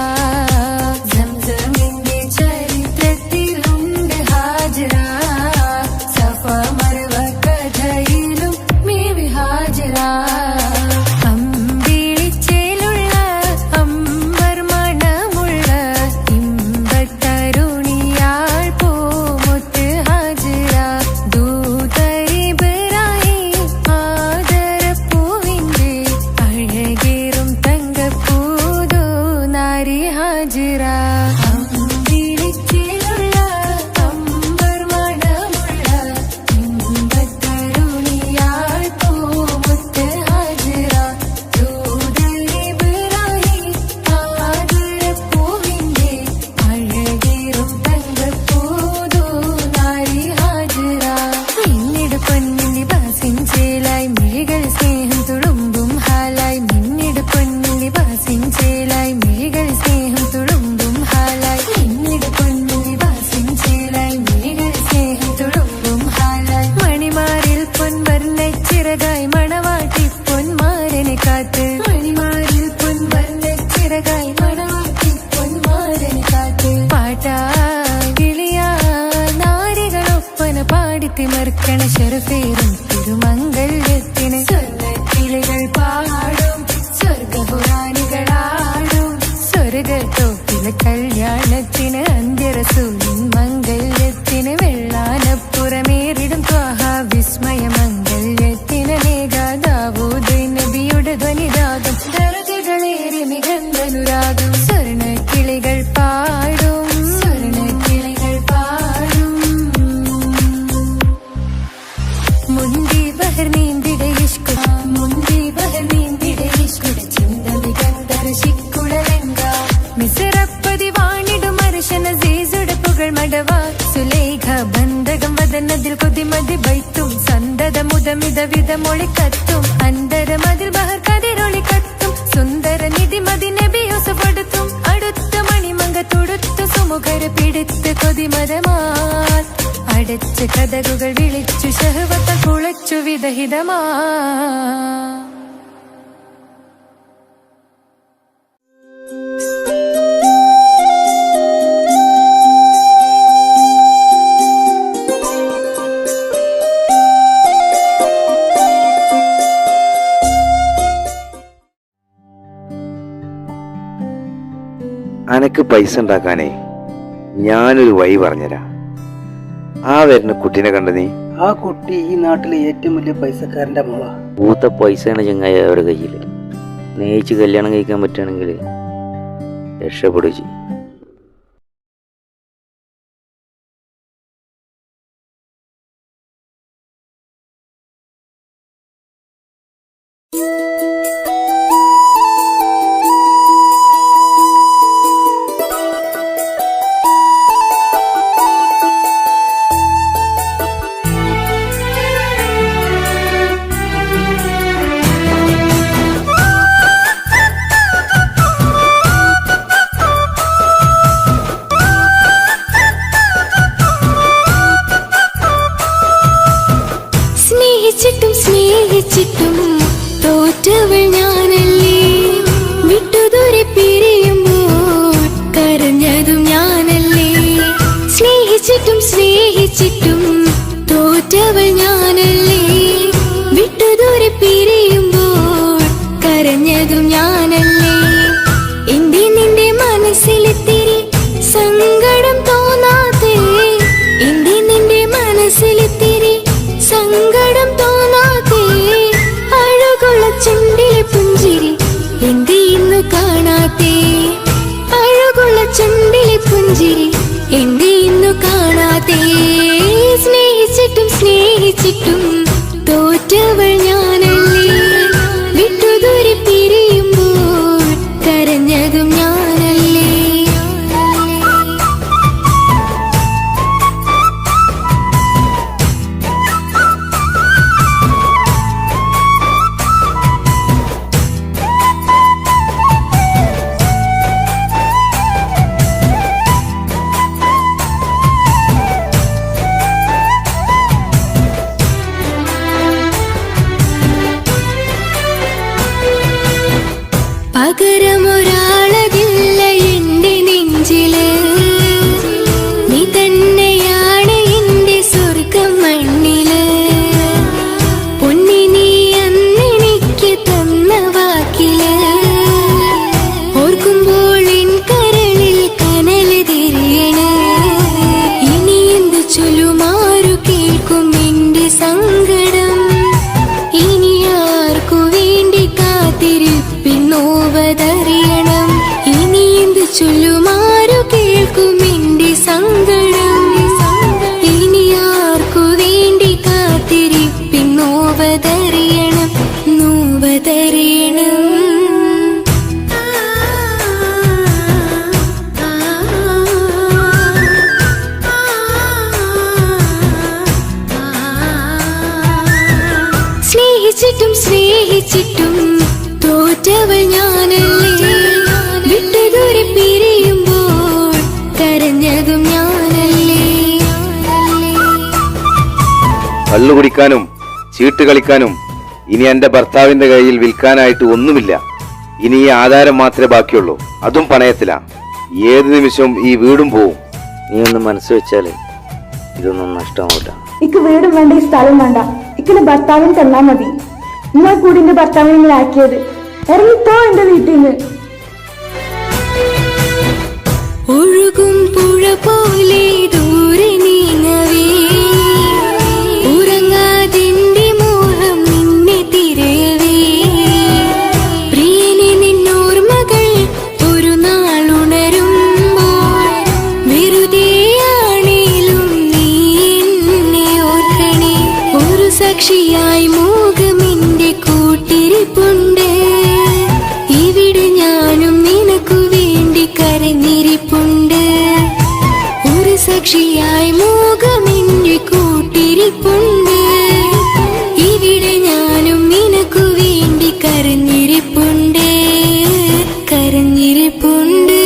സംസമിന്റെ ചരിത്രത്തിലുണ്ട് ഹാജറ. സഫ മർവ കഥയിലും ബീവി ഹാജറ. അമ്പിളിച്ചേലുള്ള അമ്പർ മണമുള്ള ഇമ്പത്തരുണിയാൾ പൂമുത്ത് ഹാജിറ. ദൂതരിബ്രാഹിം ആദരപ്പൂവിന്റെ അഴകേറും തങ്കപ്പൂതോ നാരി ഹാജിറ. അമ്പിളിച്ചേലുള്ള അമ്പർ മണമുള്ള ഇമ്പത്തരുണിയാൾ പൂമുത്ത് ഹാജിറ. ദൂതരിബ്രാഹിം ആദരപ്പൂവിന്റെ അഴകേറും തങ്കപ്പൂതോ നാരി ഹാജിറ. മിന്നിട് പൊന്നിൻ ലിബാസിൻ ചേലായി മിഴികൾ സ്നേഹം തുളുമ്പും ഹാലായി. മിന്നിട് പൊന്നിൻ ലിബാസിൻ ചേലായി മിഴികൾ സ്നേഹം തുളുമ്പും ഹാലായി. മിന്നിട് പൊന്നിൻ ലിബാസിൻ ചേലായി മിഴികൾ സ്നേഹം തുളുമ്പും ഹാലായി. മണിമാരിൽ പൊൻവർണ്ണച്ചിറകായി മണവാട്ടി പൊന്മാരനെ കാത്ത്. മണിമാരിൽ പൊൻവർണ്ണച്ചിറകായി മണവാട്ടി പൊന്മാരനെ കാത്ത്. പാട്ടായി വിളിയാ നാരികളൊപ്പന പാടിത്തിമർക്കണ ശരഫേറും തിരുമംഗല്യത്തിന്. സ്വർണ്ണക്കിളികൾ പാടും സ്വർഗപുരാണികളാടും സ്വർഗത്തോപ്പിലെ കല്യാണത്തിന്. അന്ത്യറസൂലിൻ മംഗല്യത്തിന്. വെള്ളാനപ്പുറമേറിടും ത്വാഹ വിസ്മയ മംഗല്യത്തിന്. മേഘാദാവൂദ് നബിയുടെ ധ്വനിരാഗം ദർജകളേറി മികന്ധനുരാഗം. സ്വർണ്ണക്കിളികൾ പാടും സ്വർണ്ണക്കിളികൾ പാടും. മുന്തി ബഹർ നീന്തിട ഇഷ്കു. മുന്തി ബഹർ നീന്തിട ഇഷ്കുട ചിന്ത മികന്ധര ശിക്കുടലങ്ക. മിസറപ്പതി വാണിടും അർശന സീസുട പുകൾ മടവ. സുലേഖ ബന്ധകം വദനതിൽ കൊതിമതി ബൈത്തും. സന്തത മുതമിത വിധമൊളി കത്തും. അന്തരമതിൽ ബഹർ കതിരൊളി കത്തും. സുന്ദര നിധിമതി നബി യൂസഫെടുത്തും. അടുത്ത മണിമങ്ക തുടുത്തു സുമുഖര പിടിത്ത് കൊതിമതമാൽ. അടച്ച് കഥകുകൾ വിളിച്ചു ശഹവത്ത കുളച്ചു വിദഹിതമാ. അനക്ക് പൈസ ഉണ്ടാക്കാനേ ഞാനൊരു വഴി പറഞ്ഞുതരാം. ആ വരുന്ന കുട്ടീനെ കണ്ട നീ? ആ കുട്ടി ഈ നാട്ടിലെ ഏറ്റവും വലിയ പൈസക്കാരന്റെ മോളാ. പൂത്ത പൈസയാണ് ചങ്ങായി അവരുടെ കയ്യിൽ. സ്നേഹിച്ച് കല്യാണം കഴിക്കാൻ പറ്റുകയാണെങ്കിൽ രക്ഷപ്പെടുകയും ചെയ്യും. തോറ്റവൾ ഞാനല്ലേ വിട്ടുദൂരെ പിരിയുമ്പോൾ കരഞ്ഞതും ഞാനല്ലേ സ്നേഹിച്ചിട്ടും സ്നേഹിച്ചിട്ടും തോറ്റവൾ ഞാനല്ലേ വിട്ടുദൂരെ പിരിയുമ്പോൾ കരഞ്ഞതും ഞാനല്ലേ എന്റെ നിന്റെ മനസ്സിലെത്തിരി സങ്കടം തോന്നാതെ എന്റെ നിന്റെ മനസ്സിലെത്തിരി സങ്കടം തോന്നാതെ അഴകുള്ള ചുണ്ടിലെ പുഞ്ചിരി എന്റെ ഇന്ന് കാണാതെ അഴകുള്ള ചുണ്ടിലെ പുഞ്ചിരി എന്റെ ഇന്നു കാണാതെ സ്നേഹിച്ചിട്ടും സ്നേഹിച്ചിട്ടും തോറ്റവൾ ഞാനല്ലേ വിട്ടുദൂരെ പിരിയുമ്പോൾ കരഞ്ഞതും ഞാനല്ലേ പകരമൊരാളതില്ല എന്റെ നെഞ്ചില് നീ തന്നെയാണ് എന്റെ സ്വർഗം മണ്ണില് പൊന്നി നീ അന്നെനിക്ക് തന്ന വാക്കില് ഓർക്കുമ്പോൾ എൻ കരളിൽ കനല് തിരിയണ് ഇനി എന്ത് ചൊല്ലുമാരു കേൾക്കും എന്റെ സങ്കടം ഇനി ആർക്കു വേണ്ടി കാത്തിരിപ്പിന്നോവതറിയണം ഇനി എന്ത് ചൊല്ലുമാരു കേൾക്കും എന്റെ സങ്കടം ഇനി ആർക്കു വേണ്ടി കാത്തിരിപ്പിന്നോവതറിയണം നോവതറിയണം സ്നേഹിച്ചിട്ടും സ്നേഹിച്ചിട്ടും തോറ്റവൾ ഞാനല്ലേ വിട്ടുദൂരെ പിരിയുമ്പോൾ കരഞ്ഞതും ഞാനല്ലേ കള്ളു കുടിക്കാനും ചീട്ട് കളിക്കാനും ഇനി എന്റെ ഭർത്താവിന്റെ കയ്യിൽ വിൽക്കാനായിട്ട് ഒന്നുമില്ല. ഇനി ഈ ആധാരം മാത്രമേ ബാക്കിയുള്ളൂ, അതും പണയത്തിലാ. ഏത് നിമിഷവും ഈ വീടും പോവും. നീ ഒന്ന് മനസ്സ് വെച്ചാല് ഇതൊന്നും നഷ്ടമാവില്ല. ഇക്ക് വീടും വേണ്ട, ഈ സ്ഥലം വേണ്ട, ഇക്കിന്റെ ഭർത്താവിന് തന്നാ മതി. നിങ്ങൾ കൂടി എന്റെ ഭർത്താവിനെ ഇങ്ങനെ ആക്കിയത്. ഇറങ്ങിത്തോ എന്റെ വീട്ടിൽ നിന്ന്. ഒഴുകും പുഴ പോലെ ദൂരെ നീങ്ങവേ ഉറങ്ങാതിന്റെ മോഹം നിന്നെ തിരയവേ പ്രിയനെ നിന്നോർമകൾ ഒരു നാളുണരുമ്പോൾ വെറുതെയാണേലും നീ എന്നെ ഓർക്കണേ. ഒരു സാക്ഷിയായി മോഹമെന്റെ കൂട്ടിരിപ്പുണ്ട് ഇവിടെ ഞാനും നിനക്കു വേണ്ടി കരഞ്ഞിരിപ്പുണ്ട്. ഒരു സാക്ഷിയായി മോഹമെന്റെ കൂട്ടിരിപ്പുണ്ട് ഇവിടെ ഞാനും നിനക്കു വേണ്ടി കരഞ്ഞിരിപ്പുണ്ട് കരഞ്ഞിരിപ്പുണ്ട്.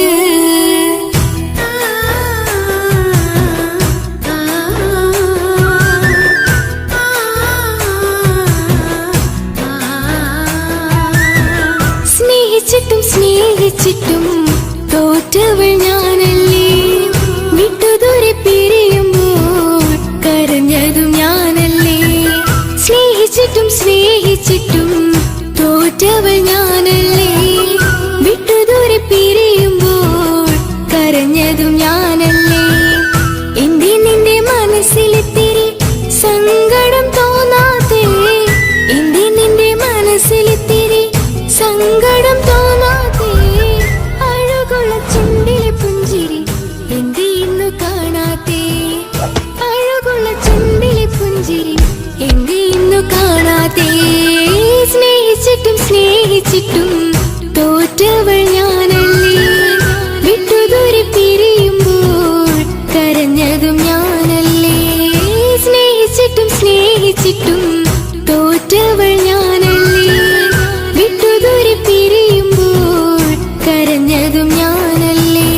സ്നേഹിച്ചിട്ടും സ്നേഹിച്ചിട്ടും തോറ്റവൾ ഞാനല്ലേ വിട്ടുദൂരെ പിരിയുമ്പോൾ കരഞ്ഞതും ഞാനല്ലേ സ്നേഹിച്ചിട്ടും സ്നേഹിച്ചിട്ടും തോറ്റവൾ ഞാനല്ലേ വിട്ടുദൂരെ പിരിയുമ്പോൾ കരഞ്ഞതും ഞാനല്ലേ എന്റെ നിന്റെ മനസ്സിലെത്തിരി സങ്കടം തോന്നാതെ എന്റെ നിന്റെ മനസ്സിലെത്തിരി സങ്കടം തോന്നാതെ അഴകുള്ള ചുണ്ടിലെ പുഞ്ചിരി എന്റെ ഇന്നു കാണാതെ അഴകുള്ള ചുണ്ടിലെ പുഞ്ചിരി എന്റെ ഇന്നു കാണാതെ സ്നേഹിച്ചിട്ടും സ്നേഹിച്ചിട്ടും തോറ്റവൾ ഞാനല്ലേ വിട്ടുദൂരെ പിരിയുമ്പോൾ കരഞ്ഞതും ഞാനല്ലേ സ്നേഹിച്ചിട്ടും സ്നേഹിച്ചിട്ടും തോറ്റവൾ ഞാനല്ലേ വിട്ടുദൂരെ പിരിയുമ്പോൾ കരഞ്ഞതും ഞാനല്ലേ.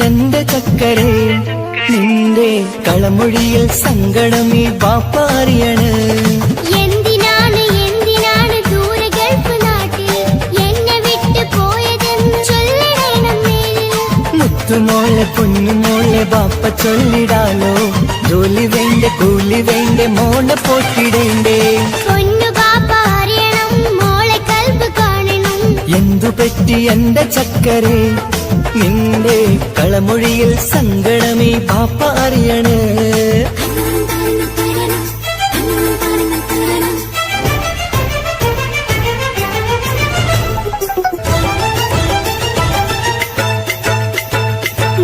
എന്റെ ചക്കരെ നിന്റെ കളമൊഴിയിൽ സങ്കടം ഈ ബാപ്പ അറിയണ്. എന്തിനാണ് എന്തിനാണ് ദൂരെ ഗൾഫ് നാട്ടിൽ എന്നെ വിട്ട് പോയതെന്ന് ചൊല്ലിടണം മേലിൽ. മുത്തുമോളെ പൊന്നുമോളെ ബാപ്പ ചൊല്ലിടാലോ. ജോലി വേണ്ട കൂലി വേണ്ട മോളെ പോറ്റിടേണ്ടേ. പൊന്നു ബാപ്പ അറിയണം മോളെ കൽബ് കാണണം. എന്തു പറ്റി എന്റെ ചക്കരെ നിന്റെ കളമൊഴിയിൽ സങ്കടമേ ബാപ്പ അറിയണ്.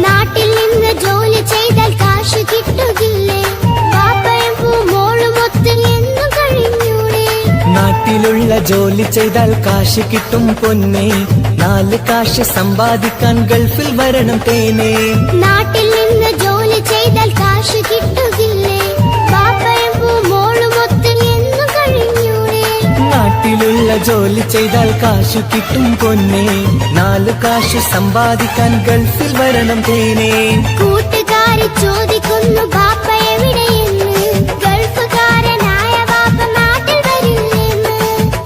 നാട്ടിൽ നിന്ന് ജോലി ചെയ്താൽ കാശ് കിട്ടുകില്ലേ? ബാപ്പയും മോളുമൊത്ത് എന്നു കഴിഞ്ഞൂടെ? നാട്ടിലുള്ള ജോലി ചെയ്താൽ കാശ് കിട്ടും പൊന്നെ. 4 കാശ് സമ്പാദിക്കാൻ ഗൾഫിൽ വരണം തേനെ. നാട്ടിൽ നിന്ന് ജോലി ചെയ്താൽ കാശ് കിട്ടുകില്ലേ? ബാപ്പയും മോളുമൊത്ത് എന്നു കഴിഞ്ഞൂടെ? നാട്ടിലുള്ള ജോലി ചെയ്താൽ കാശ് കിട്ടും പൊന്നെ. 4 കാശ് സമ്പാദിക്കാൻ ഗൾഫിൽ വരണം തേനെ. കൂട്ടുകാരി ചോദിക്കുന്നു ബാപ്പ എവിടെയെന്ന്. ഗൾഫുകാരനായ ബാപ്പ നാട്ടിൽ വരില്ലെന്ന്.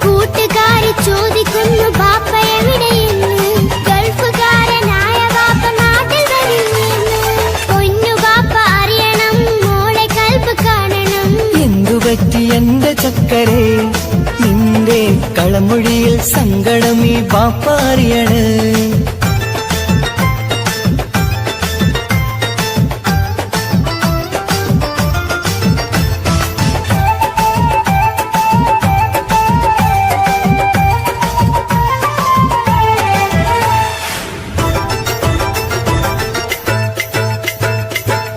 കൂട്ടുകാരി ചോദിക്കുന്നു ബാപ്പ എവിടെയെന്ന്. ഗൾഫുകാരനായ ബാപ്പ നാട്ടിൽ വരില്ലെന്ന്. പൊന്നു ബാപ്പ അറിയണം മോളെ കൽബ് കാണണം. എന്തു പറ്റി എന്റെ ചക്കരെ നിന്റെ കളമൊഴിയിൽ സങ്കടം ഈ ബാപ്പ അറിയണ്.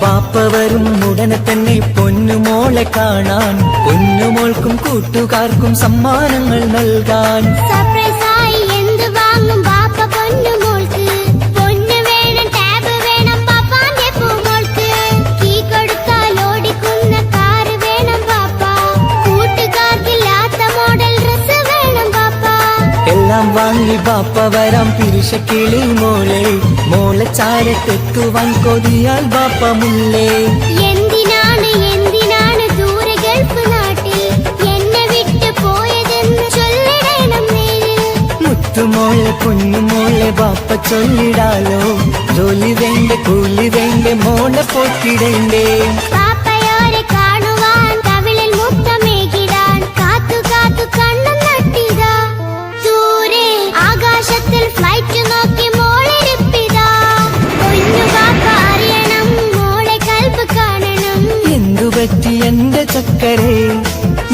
ബാപ്പ വരും ഉടനെ തന്നെ പൊന്നുമോളെ കാണാൻ. പൊന്നുമോൾക്കും കൂട്ടുകാർക്കും സമ്മാനങ്ങൾ നൽകാൻ. സർപ്രൈസായി എന്ത് വാങ്ങും ബാപ്പ പൊന്നുമോൾക്ക്? പൊന്നു വേണം, ടാബ് വേണം പാപ്പാന്റെ പൂമോൾക്ക്. കീ കൊടുത്താൽ ഓടിക്കുന്ന കാറ് വേണം ബാപ്പ. കൂട്ടുകാർക്കില്ലാത്ത മോഡൽ ഡ്രസ് വേണം ബാപ്പ. എല്ലാം വാങ്ങി ബാപ്പ വരാം പിരിശക്കിളി മോളെ. മോളെ ചാരത്തെത്തുവാൻ കൊതിയാൽ ബാപ്പ മുല്ലേ. എന്തിനാണ് എന്തിനാണ് ദൂരെ ഗൾഫ് നാട്ടിൽ എന്നെ വിട്ട് പോയതെന്ന് ചൊല്ലിടണം മേലിൽ. മുത്തുമോളെ പൊന്നുമോളെ ബാപ്പ ചൊല്ലിടാലോ. ജോലി വേണ്ട കൂലി വേണ്ട മോളെ പോറ്റിടേണ്ടേ. പാപ്പയോരെ കാണുവാൻ കവിളിൽ മുത്തമേകിടാൻ കാത്തു കാത്തു കണ്ണും നട്ടിതാ. ദൂരെ ആകാശത്തിൽ ഫ്ലൈറ്റ് നോക്കി മോളിരിപ്പിതാ. പൊന്നു ബാപ്പ അറിയണം മോളെ കൽബ് കാണണം. എന്തു പറ്റി എന്റെ ചക്കരെ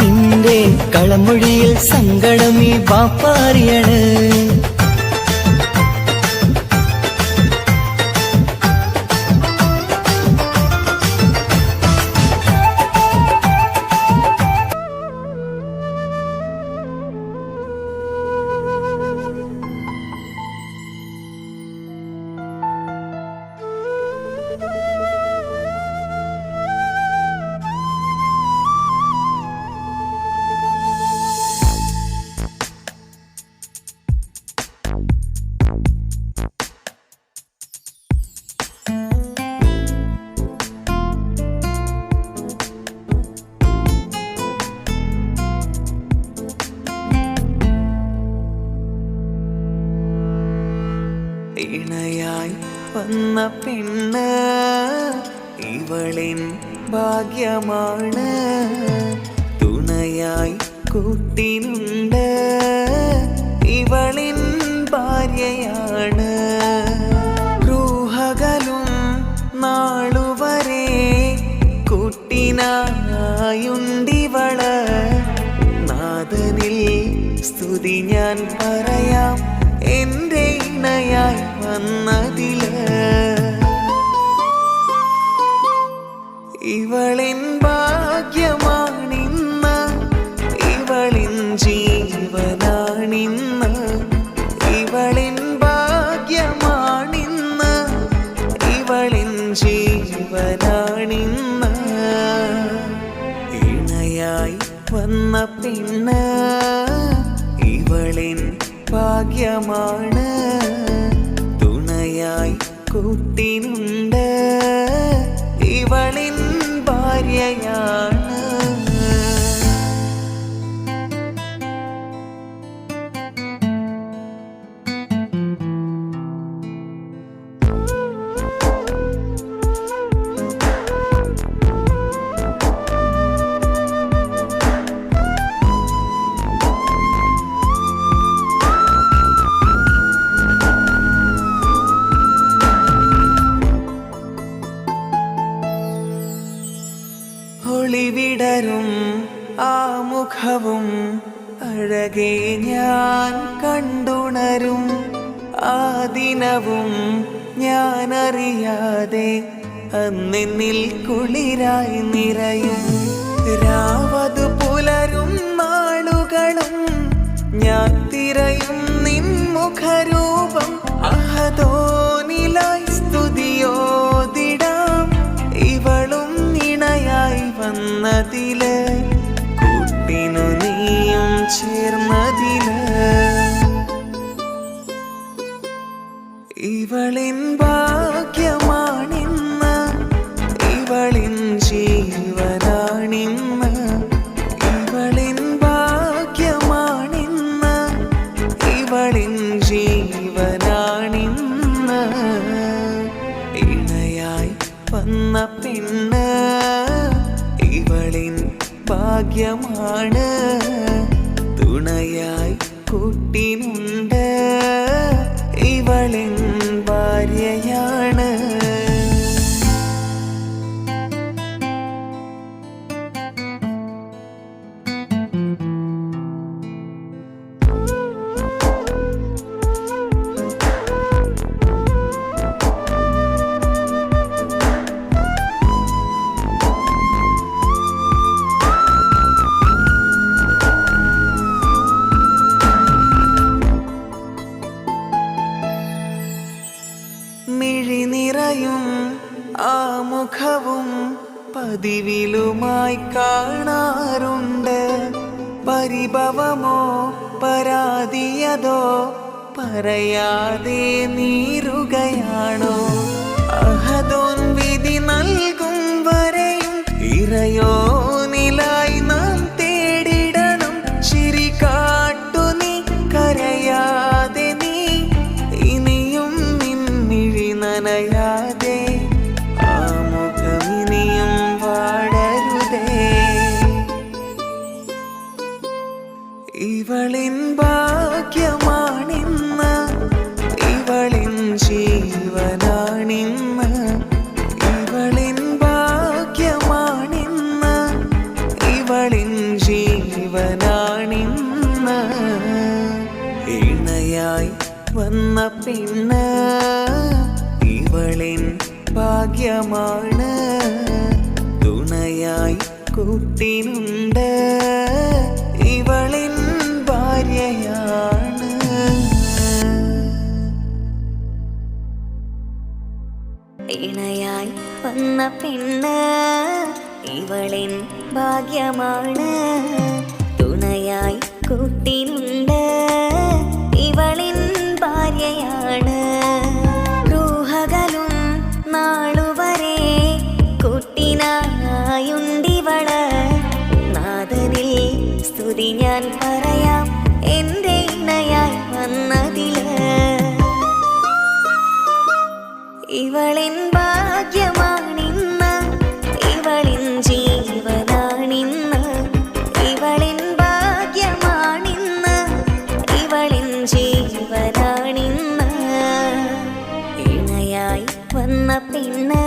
നിന്റെ കളമൊഴിയിൽ സങ്കടം ഈ ബാപ്പ അറിയണ്. ഇണയായി വന്ന പെണ്ണ് ഇവളിൻ ഭാഗ്യമാണ്. തുണയായി കൂട്ടിനുണ്ട് ഇവളിൻ ഭാര്യയാണ്. റൂഹകലും നാളുവരെ കൂട്ടിനായുണ്ടിവള്. നാദനിൽ സ്തുതി ഞാൻ പറയാം എന്റെ ഇണയായി വന്നതില്. ഇവൾ ഇവളിൻ ഭാഗ്യമാണിന്ന്, ഇവളിൻ ജീവനാണിന്ന്. ഇവളിൻ ഭാഗ്യമാണിന്ന്, ഇവളിൻ ജീവനാണിന്ന്. ഇണയായി വന്ന പെണ്ണ് ഇവളിൻ ഭാഗ്യമാണ്, തുണയായി കൂട്ടിനുണ്ട് ഇവളിൻ ഭാര്യയാണ്. ഒളിവിടരും ആ മുഖവും അഴകെ ഞാൻ കണ്ടുണരും, ആ ദിനവും ഞാനറിയാതെ അന്നെന്നിൽ കുളിരായി നിറയും. രാവതു പുലരും നാളുകളും ഞാൻ തിരയും നിൻ മുഖരൂപം, അഹദോനിലായി സ്തുതിയോതിടാം ഇവളും ഇണയായി വന്നതില്, കൂട്ടിനു നീയും ചേർന്നതില്. ഇവളിൻ ഭാഗ്യമാണിന്ന്, ഇവളിൻ ജീവനാണിന്ന്. ഇവളിൻ ഭാഗ്യമാണിന്ന്, ഇവളിൻ ജീവനാണിന്ന്. ഇണയായി വന്ന പെണ്ണ് ഇവളിൻ ഭാഗ്യമാണ്, തുണയായി കൂട്ടിനുണ്ട് ഇവളിൻ ഭാര്യയാണ്. മിഴിനിറയും ആ മുഖവും പതിവിലുമായി കാണാറുണ്ട്, പരിഭവമോ പരാതിയതോ പറയാതെ നീറുകയാണോ. അഹദോൻ വിധി നൽകും വരെയും ഇറയോനിലായി നാം തേടിടണം, ചിരി കാട്ടു നീ കരയാതെ നീ, ഇനിയും നിൻമിഴി നനയാതെ ആ മുഖമിനിയും വാടരുതേ. ഇവളിൻ ഭാഗ്യമാണിന്ന്, ഇവളിൻ ജീവനാണിന്ന്. ഇവളിൻ ഭാഗ്യമാണിന്ന്, ഇവളിൻ ജീവനാണിന്ന്. ഇണയായി വന്ന പെണ്ണ് ഇവളിൻ ഭാഗ്യമാണ്, തുണയായി കൂട്ടിനുണ്ട് ഇവളിൻ ഭാര്യയാണ്. ഇണയായി വന്ന പെണ്ണ് ഇവളിൻ ഭാഗ്യമാണ്, തുണയായി കൂട്ടിനുണ്ട് ഇവളിൻ ഭാര്യയാണ്. റൂഹകലും നാളുവരെ കൂട്ടിനായുണ്ടിവള്, നാദനിൽ സ്തുതി ഞാൻ പറയാം എൻ്റെ ഇണയായി വന്നതില്. ഇവളിൻ ഭാഗ്യമാണിന്ന്, ഇവളിൻ ജീവനാണിന്ന്. ഇവളിൻ ഭാഗ്യമാണിന്ന്, ഇവളിൻ ജീവനാണിന്ന്. ഇണയായി വന്ന പെണ്ണ്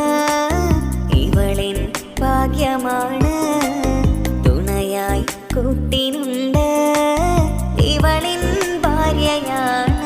ഇവളിൻ ഭാഗ്യമാണ്, തുണയായി കൂട്ടിനുണ്ട് ഇവളിൻ ഭാര്യയാണ്.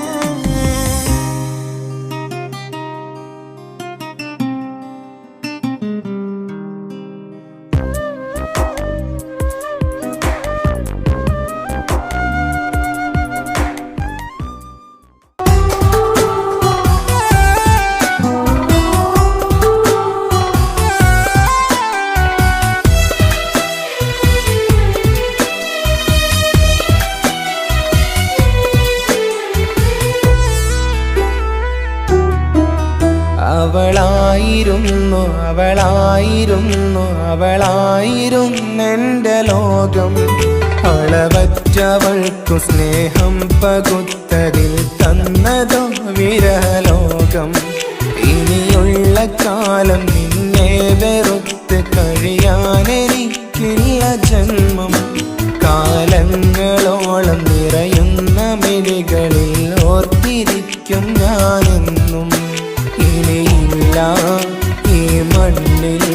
അവളായിരുന്നു അവളായിരുന്നു അവളായിരുന്നെൻ്റെ ലോകം. അളവറ്റവൾക്കു സ്നേഹം പകുത്തതിൽ തന്നതോ വിരലോകം. ഇനിയുള്ള കാലം നിന്നെ വെറുത്ത് കഴിയാനെനിക്കില്ല ജന്മം. കാലങ്ങളോളം നിറയുന്ന മിഴികളിൽ ഓർത്തിരിക്കും ഞാനെന്നും. ഇനിയില്ല ഈ മണ്ണിൽ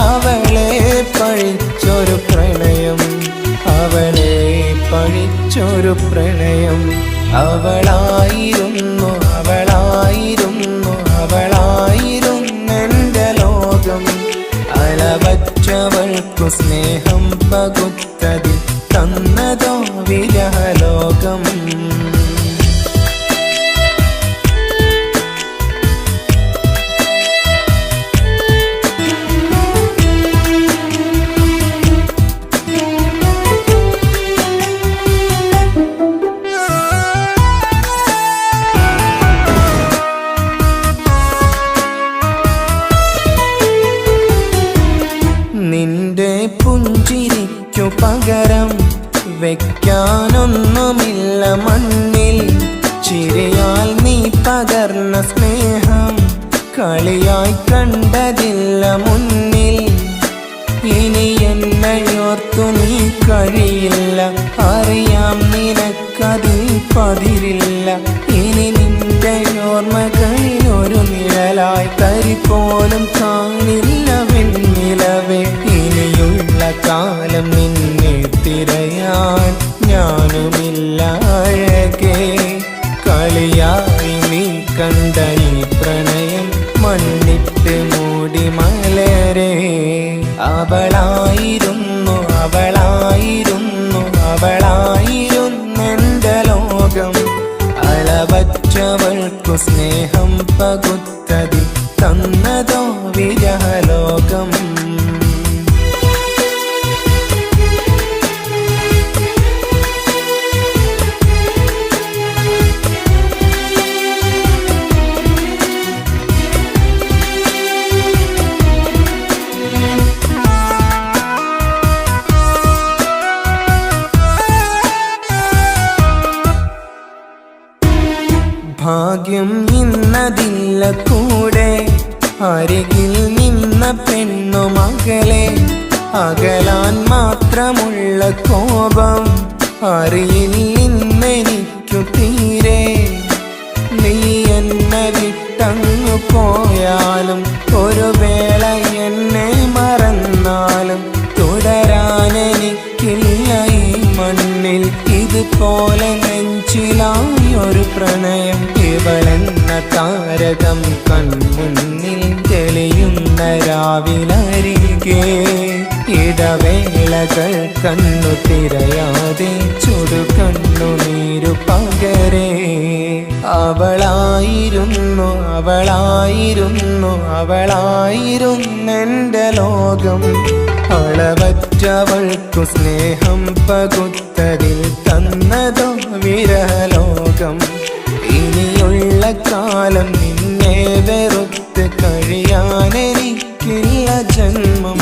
അവളെ പഴിച്ചൊരു പ്രണയം, അവളെ പഴിച്ചൊരു പ്രണയം. അവളായിരുന്നു അവളായിരുന്നു അവളായിരുന്നെൻ്റെ ലോകം. അളവറ്റവൾക്കു സ്നേഹം പകുത്തതിൽ തന്നതോ വിരലോകം. നിന്റെ പുഞ്ചിരിക്കു പകരം വെക്കാനൊന്നുമില്ല മണ്ണിൽ. ചിരിയാൽ നീ പകർന്ന സ്നേഹം കളിയായി കണ്ടതില്ല മുന്നിൽ. ഇനി എന്നയോർത്തു നീ കഴിയില്ല, അറിയാം നിനക്കതിൽ പതിരില്ല. ഇനി നിന്റെ ഓർമ്മകളിൽ ഒരു നിഴലായി തരി പോലും കാണില്ല വെണ്ണിലവേ. ഇനിയുള്ള കാലം നിന്നെ തിരയാൻ ഞാനുമില്ല അഴകേ. കളിയായി നീ കണ്ട ഈ പ്രണയം മണ്ണിട്ട് മൂടി മലരേ. അവളായിരുന്നു അവളായിരുന്നു അവളായിരുന്നെൻ്റെ ലോകം. അളവറ്റവൾക്കു സ്നേഹം പകുത്തതിൽ തന്നതോ വിരലോകം. ഭാഗ്യം ഇന്നതില്ല കൂടെ, അരികിൽ നിന്ന പെണ്ണു മകളെ. അകലാൻ മാത്രമുള്ള കോപം അറിയില്ലെന്നെനിക്കു തീരെ. നീ എന്നെ വിട്ടങ്ങു പോയാലും ഒരു വേള എന്നെ മറന്നാലും തുടരാനെനിക്കില്ല ഈ മണ്ണിൽ. ഇതുപോലെ നെഞ്ചിലായൊരു പ്രണയം. ഇവളെന്ന താരകം കൺമുന്നിൽ തെളിയുന്ന രാവിലരികെ. ഇടവേളകൾ കണ്ണു തിരയാതെ ചുടുകണ്ണുനീരു പകരേ. അവളായിരുന്നു അവളായിരുന്നു അവളായിരുന്നെൻ്റെ ലോകം. അളവറ്റവൾക്കു സ്നേഹം പകുത്തതിൽ തന്നതോ വിരലോകം. ഇനിയുള്ള കാലം നിന്നെ വെറുത്ത് കഴിയാനെനിക്കില്ല ജന്മം.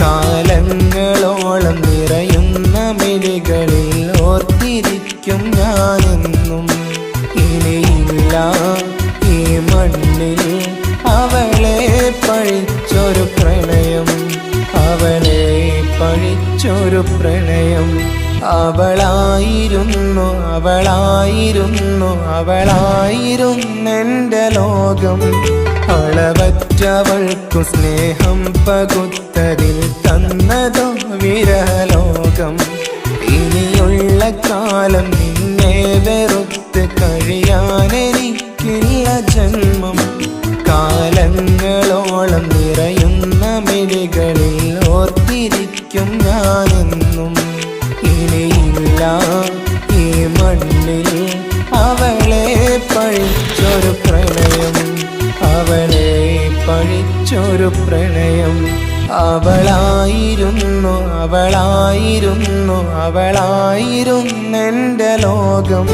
കാലങ്ങളോളം നിറയുന്ന മിഴികളിൽ ഓർത്തിരിക്കും ഞാനെന്നും. ഇനിയില്ല ഈ മണ്ണിൽ അവളെ പഴിച്ചൊരു പ്രണയം, അവളെ പഴിച്ചൊരു പ്രണയം. അവളായിരുന്നു അവളായിരുന്നു അവളായിരുന്നെൻ്റെ ലോകം. അളവറ്റവൾക്കു സ്നേഹം പകുത്തതിൽ തന്നതോ വിരലോകം. ഇനിയുള്ള കാലം നിന്നെ വെറുത്ത് കഴിയാനെനിക്കില്ല ജന്മം. കാലങ്ങളോളം നിറയുന്ന മിഴികളിൽ ഓർത്തിരിക്കും ഞാനെന്നും. ഇനിയില്ല ഈ മണ്ണിൽ അവളെ പഴിച്ചൊരു പ്രണയം, അവളെ പഴിച്ചൊരു പ്രണയം. അവളായിരുന്നു അവളായിരുന്നു അവളായിരുന്നെൻ്റെ ലോകം.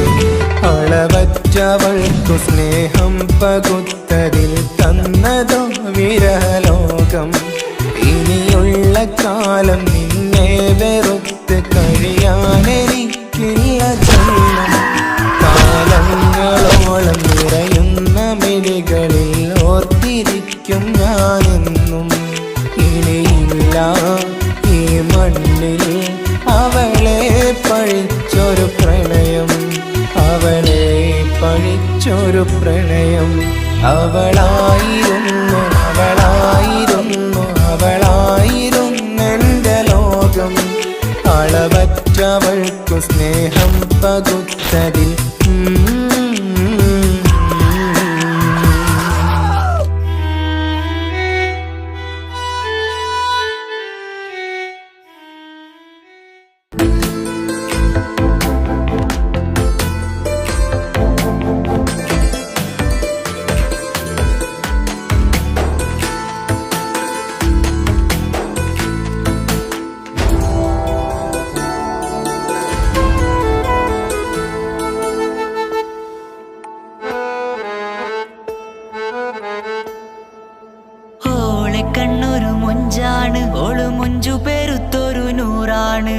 അളവറ്റവൾക്കു സ്നേഹം പകുത്തതിൽ തന്ന വന്നതോ വിരലോകം. ഇനിയുള്ള കാലം നിന്നെ വെറുത്ത് കഴിയാനെനിക്കില്ല ജന്മം. കാലങ്ങളോളം നിറയുന്ന മിഴികളിൽ ഓർത്തിരിക്കും ഞാനെന്നും. ഇനിയില്ല ഈ മണ്ണിൽ അവളെ പഴിച്ചൊരു പ്രണയം, അവളെ പഴിച്ചൊരു പ്രണയം. അവളായിരുന്നു അവളായിരുന്നു അവളായിരുന്നെൻ്റെ ലോകം. അളവറ്റവൾക്കു സ്നേഹം പകുത്തതിൽ കണ്ണൊരു മൊഞ്ചാണ്, ഓള് മൊഞ്ചു പെരുത്തൊരു നൂറാണ്.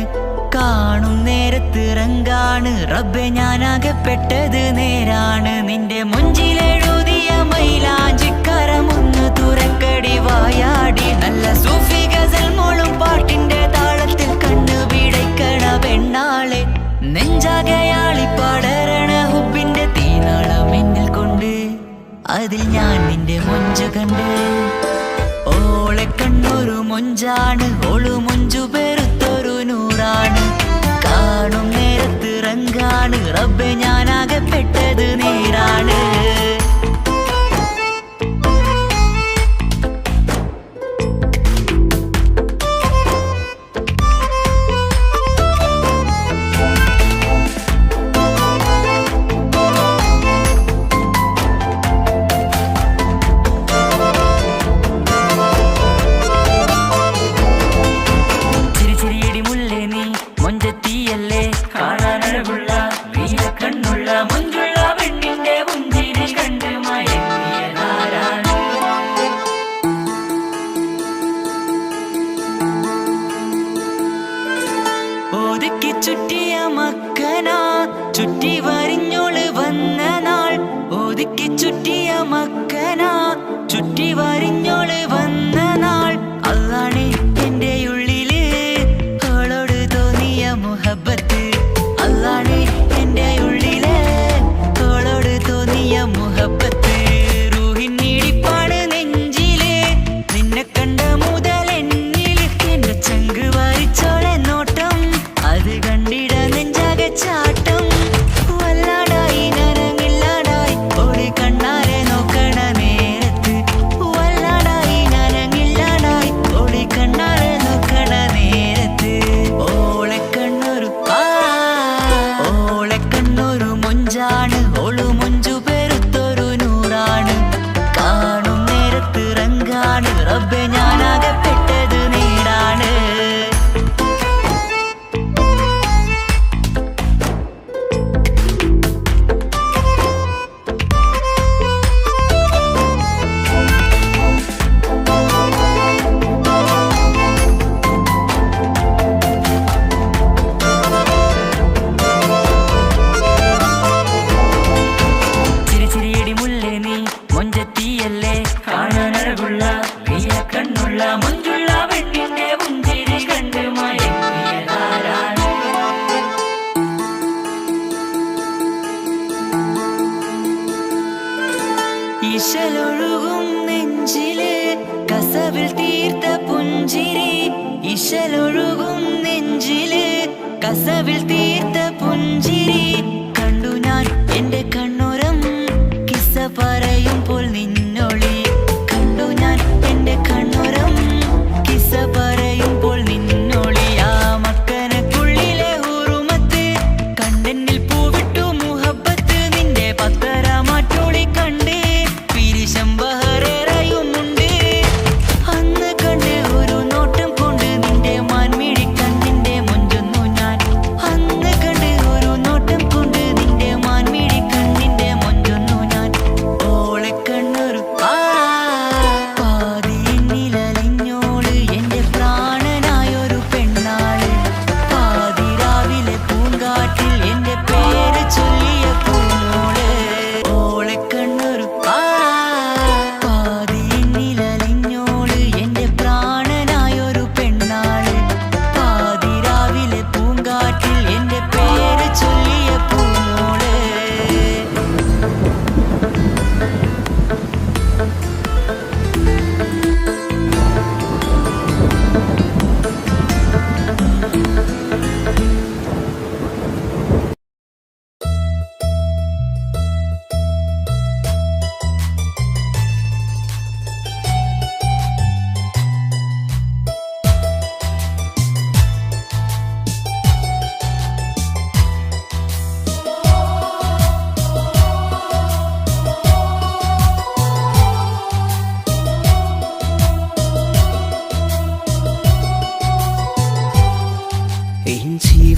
കാണും നേരത്ത് റങ്കാണ്, റബ്ബെ ഞാനാകപ്പെട്ടത് നേരാണ്. നിന്റെ മൊഞ്ചിലെഴുതിയ മൈലാഞ്ചിക്കരമൊന്ന് തുറക്കടി വായാടി. നല്ല സൂഫി ഗസൽ മോളും പാട്ടിന്റെ താളത്തിൽ കണ്ണു പിടയ്ക്കണ പെണ്ണാളെ. നെഞ്ചാകയാളി പടരണ ഹുബിന്റെ തീനാളം എന്നിൽ കൊണ്ട്, അതിൽ ഞാൻ നിന്റെ മൊഞ്ചു കണ്ട്. ഓളെ കണ്ണൊരു മൊഞ്ചാണ്, ഓളു മൊഞ്ചു പെരുത്തൊരു നൂറാണ്. കാണും നേരത്ത് റങ്കാണ്, റബ്ബെ ഞാനാകപ്പെട്ടത് നേരാണ്. ഒതുക്കി ചുറ്റിയ മക്കനാ ചുറ്റി വരിഞ്ഞോള് വന്ന നാൾ. ഒതുക്കി ചുറ്റിയ മക്കനാ ചുറ്റി വരിഞ്ഞോള് വന്ന നാൾ. അതാണ് എന്റെ ഉള്ളില് അവളോട് തോന്നിയ മുഹബത്ത്. അതാണ് എന്റെ ഉള്ളില് അവളോട് തോന്നിയ മുഹബത്ത്. റൂഹിന്നിടിപ്പാണ് നെഞ്ചില്, നിന്നെ കണ്ട മുതൽ എന്നില്. എന്റെ ചങ്ക് വാരിച്ചോളെ നോട്ടം, അത് കണ്ടിട നെഞ്ചാകെ ചാട്ടം. വല്ലാടായി നനങ്ങില്ലാടായി ഓടി കണ്ണാരെ നോക്കണ നേരത്ത്. വല്ലാടായി നനങ്ങില്ലാടായി ഓടി കണ്ണാരെ നോക്കണ നേരത്ത്. ഓളെ കണ്ണൊരു ഓളെ കണ്ണൊരു മൊഞ്ചാണ്, ഓളു മൊഞ്ചു പെരുത്തൊരു നൂറാണ്. കാണും നേരത്ത് റങ്കാണ്, റബ്ബെ ഞാനാകപ്പെട്ടത് നേരാണ്. ചിരിച്ചിരിയടി മുല്ലേ നീ മൊഞ്ചത്തിയല്ലേ, കാണാനഴകുള്ള നീല കണ്ണുള്ള മൊഞ്ചുള്ള പെണ്ണിന്റെ പുഞ്ചിരി കണ്ട് മയങ്ങിയതാരാണ്. ഇശലൊഴുകും നെഞ്ചില് കസവിൽ തീർത്ത പുഞ്ചിരി. ഇശലൊഴുകും നെഞ്ചില് കസവിൽ തീർത്ത പുഞ്ചിരി. കണ്ടു ഞാൻ എന്റെ കണ്ണുരം കിസ്സ പറയുമ്പോൾ നിന്നൊളി. കണ്ടു ഞാൻ എന്റെ കണ്ണുരം കിസ്സ പറയുമ്പോൾ നിന്നൊളി. ആ മക്കനക്കുള്ളിലെ ഹുറുമത്ത് കണ്ടെന്നിൽ പൂവിട്ടു മുഹബത്ത്. നിന്റെ പത്തര മാറ്റോളി കണ്ട് പിരിശം ബഹറേറയുമുണ്ട്. അന്ന് കണ്ട് ഒരു നോട്ടം കൊണ്ട് നിന്റെ മാൻമിഴി കണ്ണിന്റെ മൊഞ്ചൊന്നു ഞാൻ. അന്ന് കണ്ട് ഒരു നോട്ടം കൊണ്ട്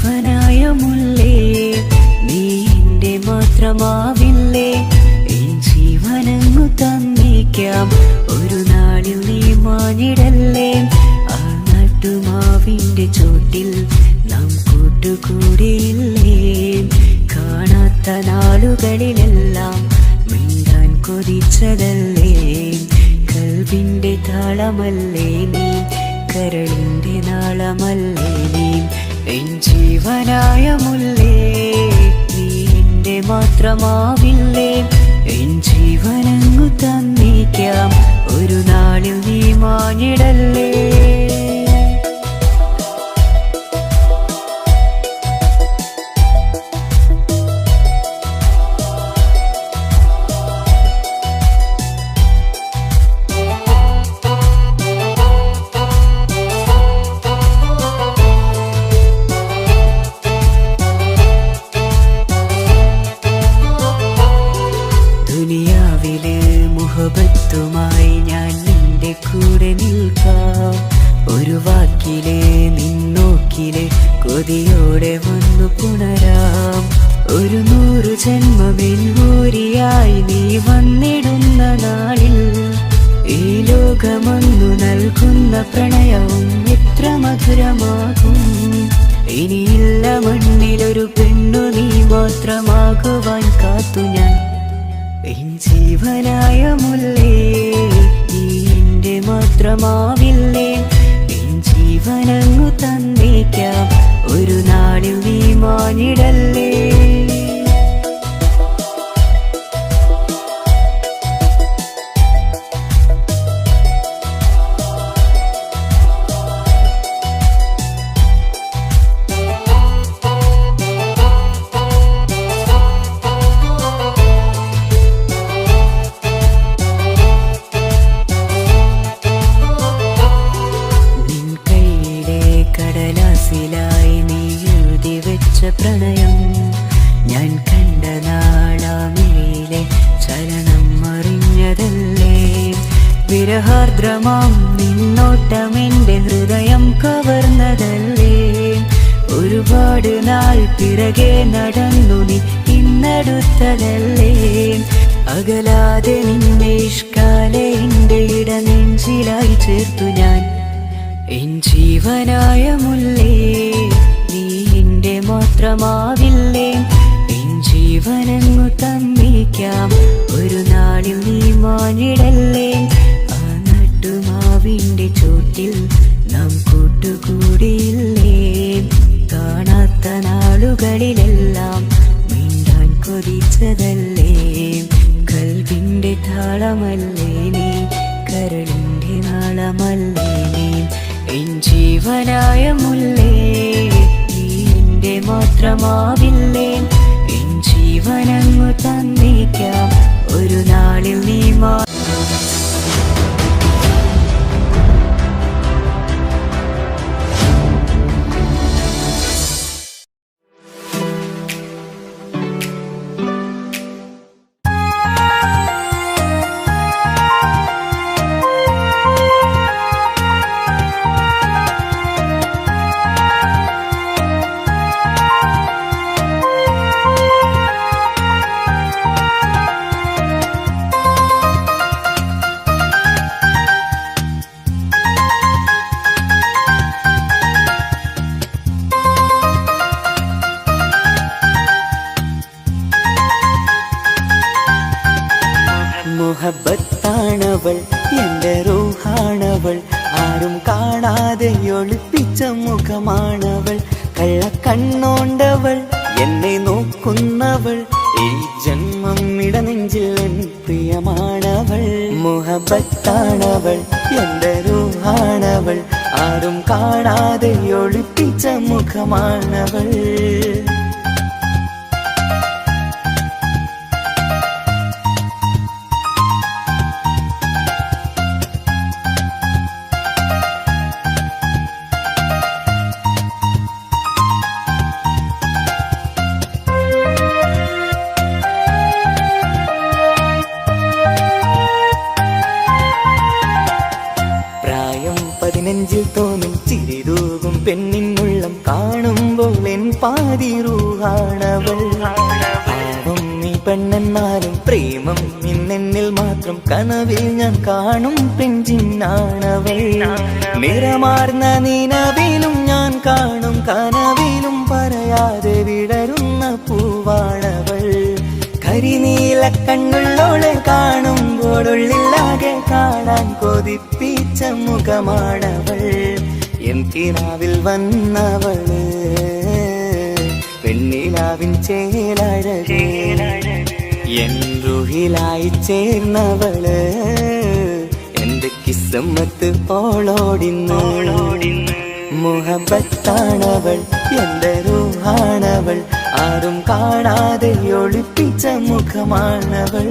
ജീവനായ മുല്ലേ നീ എന്റെ മാത്രമാവില്ലേ എൻ ജീവനങ്ങു തന്നേക്കാം ഒരു നാളിൽ നീ മാഞ്ഞിടല്ലേ ആ നട്ടുമാവിന്റെ ചോട്ടിൽ നാം കൂട്ടുകൂടിയില്ലേ കാണാത്ത നാളുകളിലെല്ലാം മിണ്ടാൻ കൊതിച്ചതല്ലേ കൽവിന്റെ താളമല്ലേ നീ കരളിന്റെ നാളമല്ലേ നീ എൻ ജീവനായ മുല്ലേ നീ എന്റെ മാത്രമാവില്ലേ എൻ ജീവനങ്ങു തന്നേക്കാം ഒരു നാളിൽ നീ മാഞ്ഞിടല്ലേ മുഹബത്തുമായി ഞാൻ നിന്റെ കൂടെ നിൽക്കാം ഒരു വാക്കിലെ നിന്നോക്കിലെ കൊതിയോടെ വന്നു പുണരാം ഒരു 100 ജന്മമെൻ ഹൂരിയായി നീ വന്നിടുന്ന നാളിൽ ഈ ലോകമൊന്നു നൽകുന്ന പ്രണയവും എത്ര മധുരമാകും ഇനിയില്ല മണ്ണിലൊരു പെണ്ണു നീ മാത്രമാകുവാൻ കാത്തു ഞാൻ എൻ ജീവനായ മുല്ലേ നീ എന്റെ മാത്രമാവില്ലേ എൻ ജീവനങ്ങു തന്നേക്കാം ഒരു നാളിൽ നീ മാഞ്ഞിടല്ലേ പ്രണയം ഞാൻ കണ്ട നാളാമിഴിയിലെ ചലനം അറിഞ്ഞതല്ലേ വിരഹാർദ്രമാം നിന്നോട്ടമെന്റെ ഹൃദയം കവർന്നതല്ലേ ഒരുപാട് നാൾ പിറകെ നടന്നു നീ ഇന്നടുത്തതല്ലേ അകലാതെ നിന്നെ ഇഷ്കാലെ എന്റെ ഇടനെഞ്ചിലായി ചേർത്തു ഞാൻ എൻ ജീവനായ മുല്ലേ നീ എന്റെ മാത്രമാവില്ലേ എൻ ജീവനങ്ങു തന്നേക്കാം ഒരു നാളിൽ നീ മാഞ്ഞിടല്ലേ ആ നട്ടുമാവിന്റെ ചോട്ടിൽ നാം കൂട്ടുകൂടിയില്ലേ കാണാത്ത നാളുകളിലെല്ലാം മിണ്ടാൻ കൊതിച്ചതല്ലേ കൽവിന്റെ താളമല്ലേ നീ കരളിന്റെ നാളമല്ലേ നീ എൻ ജീവനായ മുല്ലേ നീ എന്റെ മാത്രമാവില്ലേ എൻ ജീവനങ്ങു തന്നേക്കാം ഒരു നാളിൽ നീ മുഹബത്താണവൾ എന്റെ റൂഹാണവൾ ആരും കാണാതെ ഒളിപ്പിച്ച മുഖമാണവൾ കള്ളക്കണ്ണോണ്ടവൾ എന്നെ നോക്കുന്നവൾ ഈ ജന്മം ഇടനെഞ്ചിൽ എൻ പ്രിയമാണവൾ മുഹബത്താണവൾ എന്റെ റൂഹാണവൾ ആരും കാണാതെ ഒളിപ്പിച്ച മുഖമാണവൾ നെഞ്ചിൽ തോന്നും ചിരിതൂകും പെണ്ണിനുള്ളം കാണുമ്പോൾ എൻ പാതി റൂഹാണവൾ. പാവം നീ പെണ്ണെന്നാലും പ്രേമം ഇന്നെന്നിൽ മാത്രം. കനവിൽ ഞാൻ കാണും പെൺജിന്നാണവൾ. നിറമാർന്ന നിലവിലും ഞാൻ കാണും കനവിലും പറയാതെ വിടരുന്ന പൂവാണവൾ. കരിനീല കണ്ണുള്ളോളെ കാണുമ്പോഴുള്ളിലാകെ കാണാൻ കൊതിപ്പിച്ച മുഖമാണവൾ. എൻ കിനാവിൽ വന്നവള് പെണ്ണിലാവിൻ ചേലഴകേ. എൻ റുഹിലായി ചേർന്നവള് എന്റെ കിസ്മത്ത് ഓളോടിന്ന്. മുഹബത്താണവൾ എന്റെ റൂഹാണവൾ. ആരും കാണാതെ ഒളിപ്പിച്ച മുഖമാണവൾ.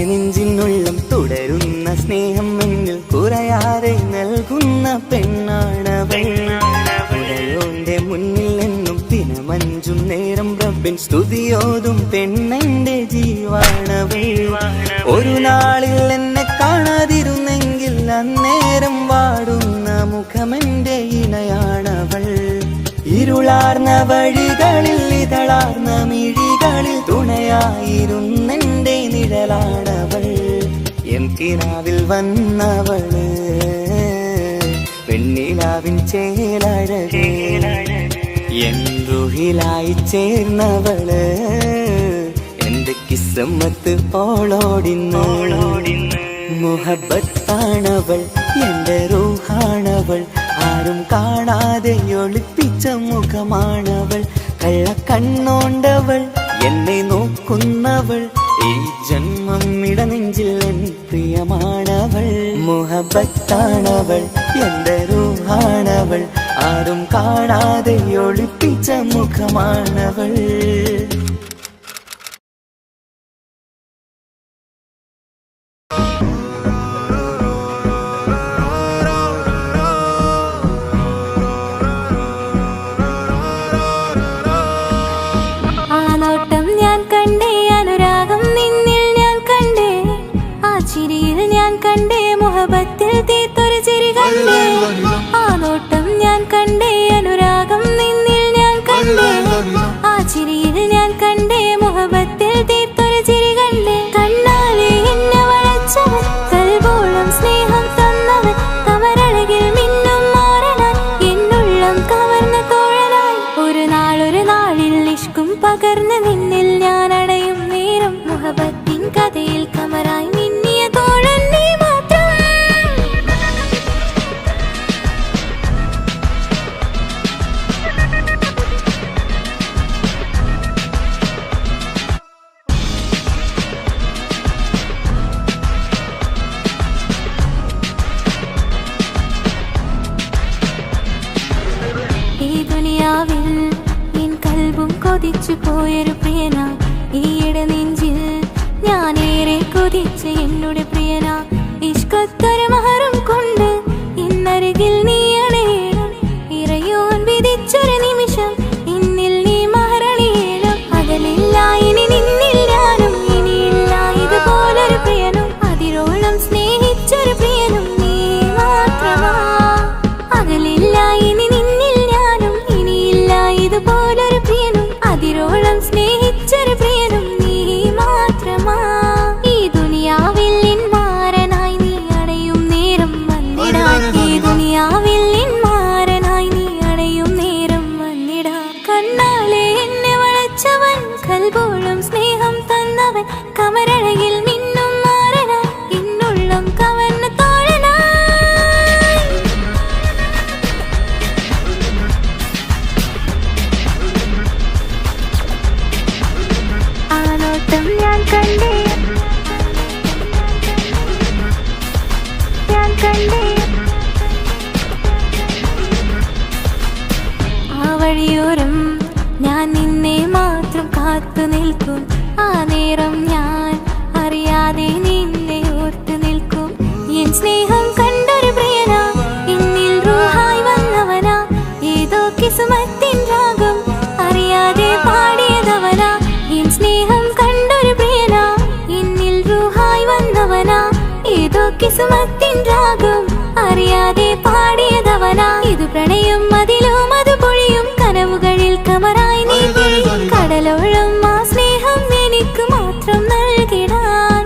നെഞ്ചിനുള്ളം തുടരുന്ന സ്നേഹം എന്നിൽ കുറയാതെ നൽകുന്ന പെണ്ണാണവൾ. ഉടയോന്റെ മുന്നിൽ എന്നും ദിനമഞ്ചും നേരം റബ്ബിൻ സ്തുതിയോതും പെണ്ണെന്റെ ജീവാണവൾ. ഒരു നാളിൽ എന്നെ കാണാതിരുന്നെങ്കിൽ അന്നേരം വാടുന്ന മുഖമെന്റെ ഇണയാണവൾ. ഇരുളാർന്ന വഴികളിൽ ഇതളാർന്ന മിഴികളിൽ തുണയായിരുന്നെന്റെ നിഴലാണവൾ. എൻ കിനാവിൽ വന്നവള് പെണ്ണിലാവിൻ ചേലഴകേ. എൻ റുഹിലായി ചേർന്നവള് എന്റെ കിസ്മത്ത് ഓളോടിന്ന്. മുഹബത്താണവൾ എന്റെ റൂഹാണവൾ. ആരും കാണാതെ ഒളിപ്പിച്ച മുഖമാണവൾ. കള്ളക്കണ്ണോണ്ടവൾ എന്നെ നോക്കുന്നവൾ. ഈ ജന്മം ഇടനെഞ്ചിൽ എൻ പ്രിയമാണവൾ. മുഹബത്താണവൾ എന്റെ റൂഹാണവൾ. ആരും കാണാതെ ഒളിപ്പിച്ച മുഖമാണവൾ. മുഹബത്തിൽ തീർത്തൊരു ചിരി കണ്ടേ. ആ നോട്ടം ഞാൻ കണ്ടേ, അനുരാഗം നിന്നിൽ ഞാൻ കണ്ടേ. ആ ചിരിയിൽ ഞാൻ കണ്ടേ, മുഹബത്തിൽ തീർത്തൊരു ചിരി കണ്ടേ. കണ്ണാലെ എന്നെ വളച്ചവൻ, കൽബോളം സ്നേഹം തന്നവൻ. കമരഴകിൽ മിന്നും മാറനാൻ, എന്നുള്ളം കവർന്ന തോഴനായി. ഒരു നാളിൽ ഇഷ്കും പകർന്ന് നിന്നിൽ ഞാൻ അടയും നേരം. മുഹബത്തിൻ കഥയിൽ കമറായി മിന്നിയ തോഴൻ നീ മാത്രം. എൻ കൽബും കൊതിച്ചു പോയൊരു പ്രിയന. ഈയിടെ നെഞ്ചിൽ ഞാനേറെ കൊതിച്ച് എന്നോട് പ്രിയന. ഇഷ്കത്തൊരു മഹറും കൊണ്ട് ഇന്നരികിൽ നീ അണയണം. ഇറയോൻ വിധിച്ചൊരു നിമിഷം ഇന്നിൽ നീ മഹറണിയണം. അകലില്ല ഇനി നിന്നിൽ ഞാനും, ഇനിയില്ല ഇതുപോലൊരു പ്രിയനും. അതിരോളം സ്നേഹിച്ചൊരു പ്രിയനും നീ മാത്രമാ. അകലില്ല ഇനി നിന്നിൽ ഞാനും, ഇനിയില്ല ഇതുപോലൊരു പ്രിയനും. അതിരോളം സ്നേഹിച്ചൊരു പ്രിയനും നീ മാത്രമാ. ഈ ദുനിയാവിൽ എൻ മാരനായി നീ അടയും നേരം വന്നിടാൻ. ഈ ദുനിയാവിൽ എൻ മാരനായി നീ അടയും നേരം വന്നിടാൻ. കണ്ണാലെ എന്നെ വളച്ചവൻ, കൽബോളം സ്നേഹം തന്നവൻ. കമരഴകിൽ മിന്നും മാറനായി, എന്നുള്ളം കവർന്ന തോഴനായി. ആ നോട്ടം ഞാൻ കണ്ടേ, ഞാൻ കണ്ടേ. ആ വഴിയോരം ഞാൻ നിന്നെ മാത്രം കാത്തു നിൽക്കും. ആ നേരം ഞാൻ അറിയാതെ നിന്നെ ഓർത്തു നിൽക്കും. എൻ സ്നേഹം കണ്ടൊരു പ്രിയനാ, എന്നിൽ റൂഹായി വന്നവനാ, ഏതോ കിസ്മത്തിൻ രാഗം അറിയാതെ പാടിയതവനാ. എൻ സ്നേഹം കണ്ടൊരു പ്രിയനാ, എന്നിൽ റൂഹായി വന്നവനാ, ഏതോ കിസ്മത്തിൻ രാഗം അറിയാതെ പാടിയതവനാ. ഇത് പ്രണയം അതിലും അത് പൊഴിയും, കനവുകളിൽ കമറായി നീ തെളിയും. കടലോളം ആ സ്നേഹം എനിക്ക് മാത്രം നൽകിടാൻ.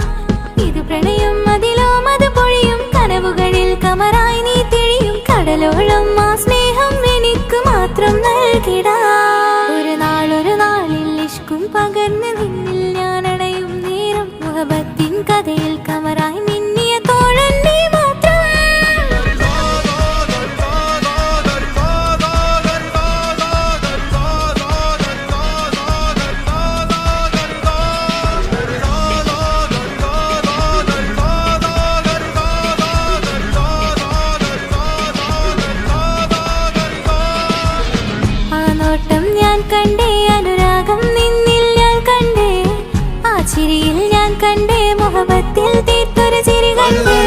ഇത് പ്രണയം അതിലും അത് പൊഴിയും, കനവുകളിൽ കമറായി നീ തെളിയും. കടലോളം ആ സ്നേഹം എനിക്ക് മാത്രം നൽകിടാൻ. ഒരു നാളിൽ ഇഷ്കും പകർന്ന് നിന്നിൽ ഞാൻ അണയും നേരം, മുഹബത്തിൻ കഥയിൽ കമറായി നിന്നിയ തോഴൻ നീ മാത്രം. ആ നോട്ടം ഞാൻ കണ്ടേ, അനുരാഗം നിന്നിൽ ഞാൻ കണ്ടേ, ആ ചിരിയിൽ ഞാൻ കണ്ടേ, മുഹബത്തിൽ തീർത്തൊരു ചിരി കണ്ടേ.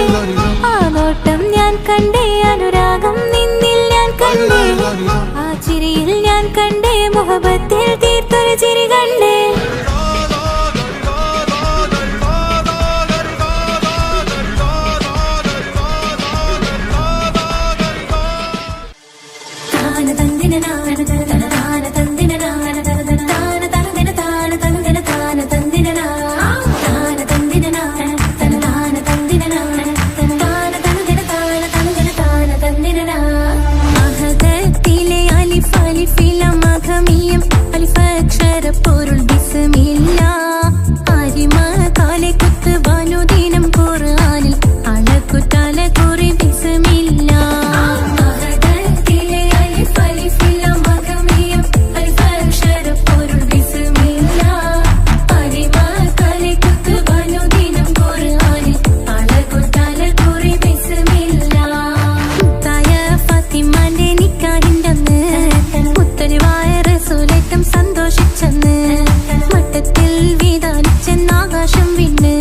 ആ നോട്ടം ഞാൻ കണ്ടേ, അനുരാഗം നിന്നിൽ ഞാൻ കണ്ടേ, ആ ചിരിയിൽ ഞാൻ കണ്ടേ, മുഹബത്തിൽ തീർത്തൊരു ചിരി കണ്ടേ. അഹദത്തിലെ അലിഫ് അലിഫില മഖമിയം അലിഫക്ഷര പൊരുൾ ബിസ്മില്ല. അരിമ കാലെ കുത്ത് വനുദിനം ഖുർആനിൽ അളക്കുതല കുറി ബിസ്മില്ല. അഹദത്തിലെ അലിഫ് അലിഫില മഖമിയം അലിഫക്ഷര പൊരുൾ ബിസ്മില്ല. അരിമ കാലെ കുത്ത് വനുദിനം ഖുർആനിൽ അളക്കുതല കുറി ബിസ്മില്ല. തായ ഫാത്തിമാന്റെ നിക്കാഹിന്റന്ന് മുത്തലിവായ റസൂലേറ്റം സന്തോഷിച്ചെന്ന്, മട്ടത്തിൽ വീതാലിച്ചെന്ന് ആകാശം വിണ്ണ്,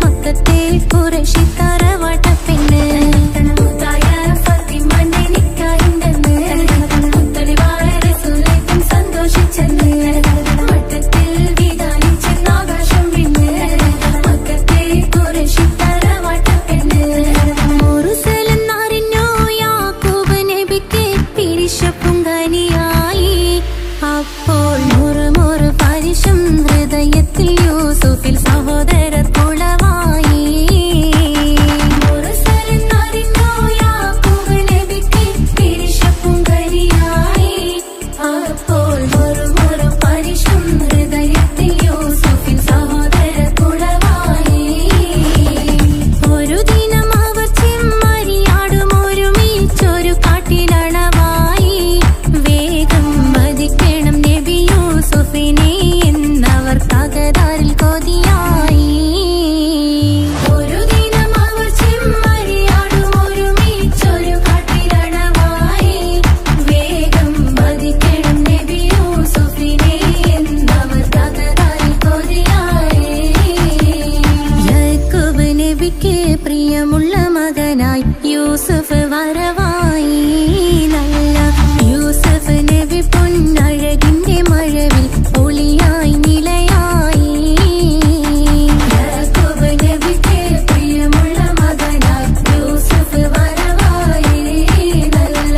മൊത്തത്തിൽ ഖുറൈശി തറവാട്ടപ്പെണ്ണ്. തായ ഫാത്തിമാന്റെ നിക്കാഹിന്റന്ന് മുത്തലിവായ റസൂലേറ്റം സന്തോഷിച്ചെന്ന്, മട്ടത്തിൽ വീതാലിച്ചെന്ന് ആകാശം വിണ്ണ്, മൊത്തത്തിൽ ഖുറൈശി തറവാട്ടപ്പെണ്ണ്. മുറുസലെന്നറിഞ്ഞു യാക്കൂബ് നബിക്ക് പിരിശപ്പുങ്കനിയായി. അപ്പോൾ മുറുമുറു പരിശം ഹൃദയത്തിൽ യൂസുഫിൽ സഹോദരർ കുളവായി. മുറുസലെന്നറിഞ്ഞു യാക്കൂബ് നബിക്ക് പിരിശപ്പുങ്കനിയായി. അപ്പോൾ മുറുമുറു പരിശം ഹൃദയത്തിൽ യൂസുഫിൽ സഹോദരർ കുളവായി. ഒരു ദിനം അവർ ചെമ്മരിയാടും ഒരുമിച്ചൊരു കാട്ടിലണവായി. വേഗം വധിക്കണം നബി യൂസുഫിനെ എന്നവർ തകരാറിൽ കൊതിയായി. ഒരു ദിനം അവർ ചെമ്മരിയാടും ഒരുമിച്ചൊരു കാട്ടിലണവായി. വേഗം വധിക്കണം നബി യൂസുഫിനെ എന്നവർ തകരാറിൽ കൊതിയായി. യാക്കൂബ് നബിക്ക് പ്രിയമുള്ള മകനായി യൂസുഫ് വരവായി. നല്ല യൂസുഫ് നബി പൊന്നഴകിന്റെ മഴവിൽ ഒളിയായി നിലയായി. യാക്കൂബ് നബിക്ക് പ്രിയമുള്ള മകനായി യൂസുഫ് വരവായി. നല്ല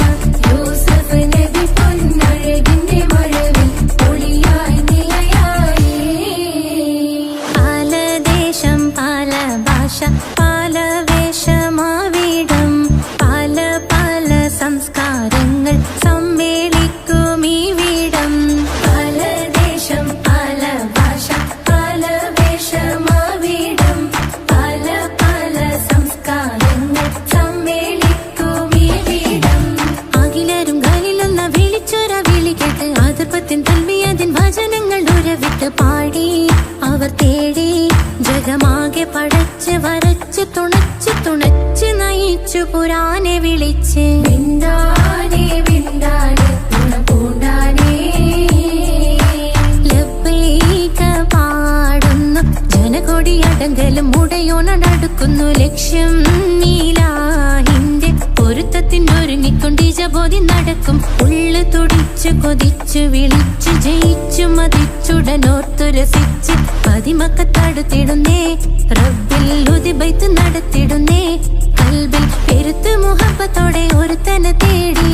യൂസുഫ് നബി പൊന്നഴകിന്റെ മഴവിൽ ഒളിയായി നിലയായി. പല ദേശം പല ഭാഷ പല വേഷമാവിടം, പല പല സംസ്കാരങ്ങൾ സമ്മേളിക്കും ഈ വീടം. പല ദേശം പല ഭാഷ പല വേഷമാവിടം, പല പല സംസ്കാരങ്ങൾ സമ്മേളിക്കും ഈ വീടം. അഖിലരും ഖലീലൊന്ന വിളിച്ചൊര വിളി കേട്ട് ആതിർപ്പത്തിൻ തൽബിയത്തിൻ വചനങ്ങൾ ഉരവിട്ട് പാടി അവർ തേടി. ജഗമാകെ പടച്ച് വരച്ച് തുണച്ച് തുണച്ച് നയിച്ചു പുരാനെ വിളിച്ച്. വിന്ദാനെ വിന്ദാനെ ഗുണപൂണ്ടാനേ ലബ്ബൈക മുന്നിലും മുടയോണടുക്കുന്നു ലക്ഷ്യം നീലാഹിന്റെ പൊരുത്തത്തിനൊരുങ്ങിക്കൊണ്ടിജബോധി നടക്കും ഉള്ളു തുടിച്ചു കൊതിച്ചു വിളിച്ചു ജയിച്ചു മതിച്ചുടനോർത്തു രസിച്ച് പതിമക്കത്തടുത്തിടുന്നേ റബ്ബിൽ ഉദിബൈത്ത് നടത്തിടുന്നേ കൽബിൽ പെരുത്ത് മുഹബത്തോടെ ഒരുത്തനെ തേടി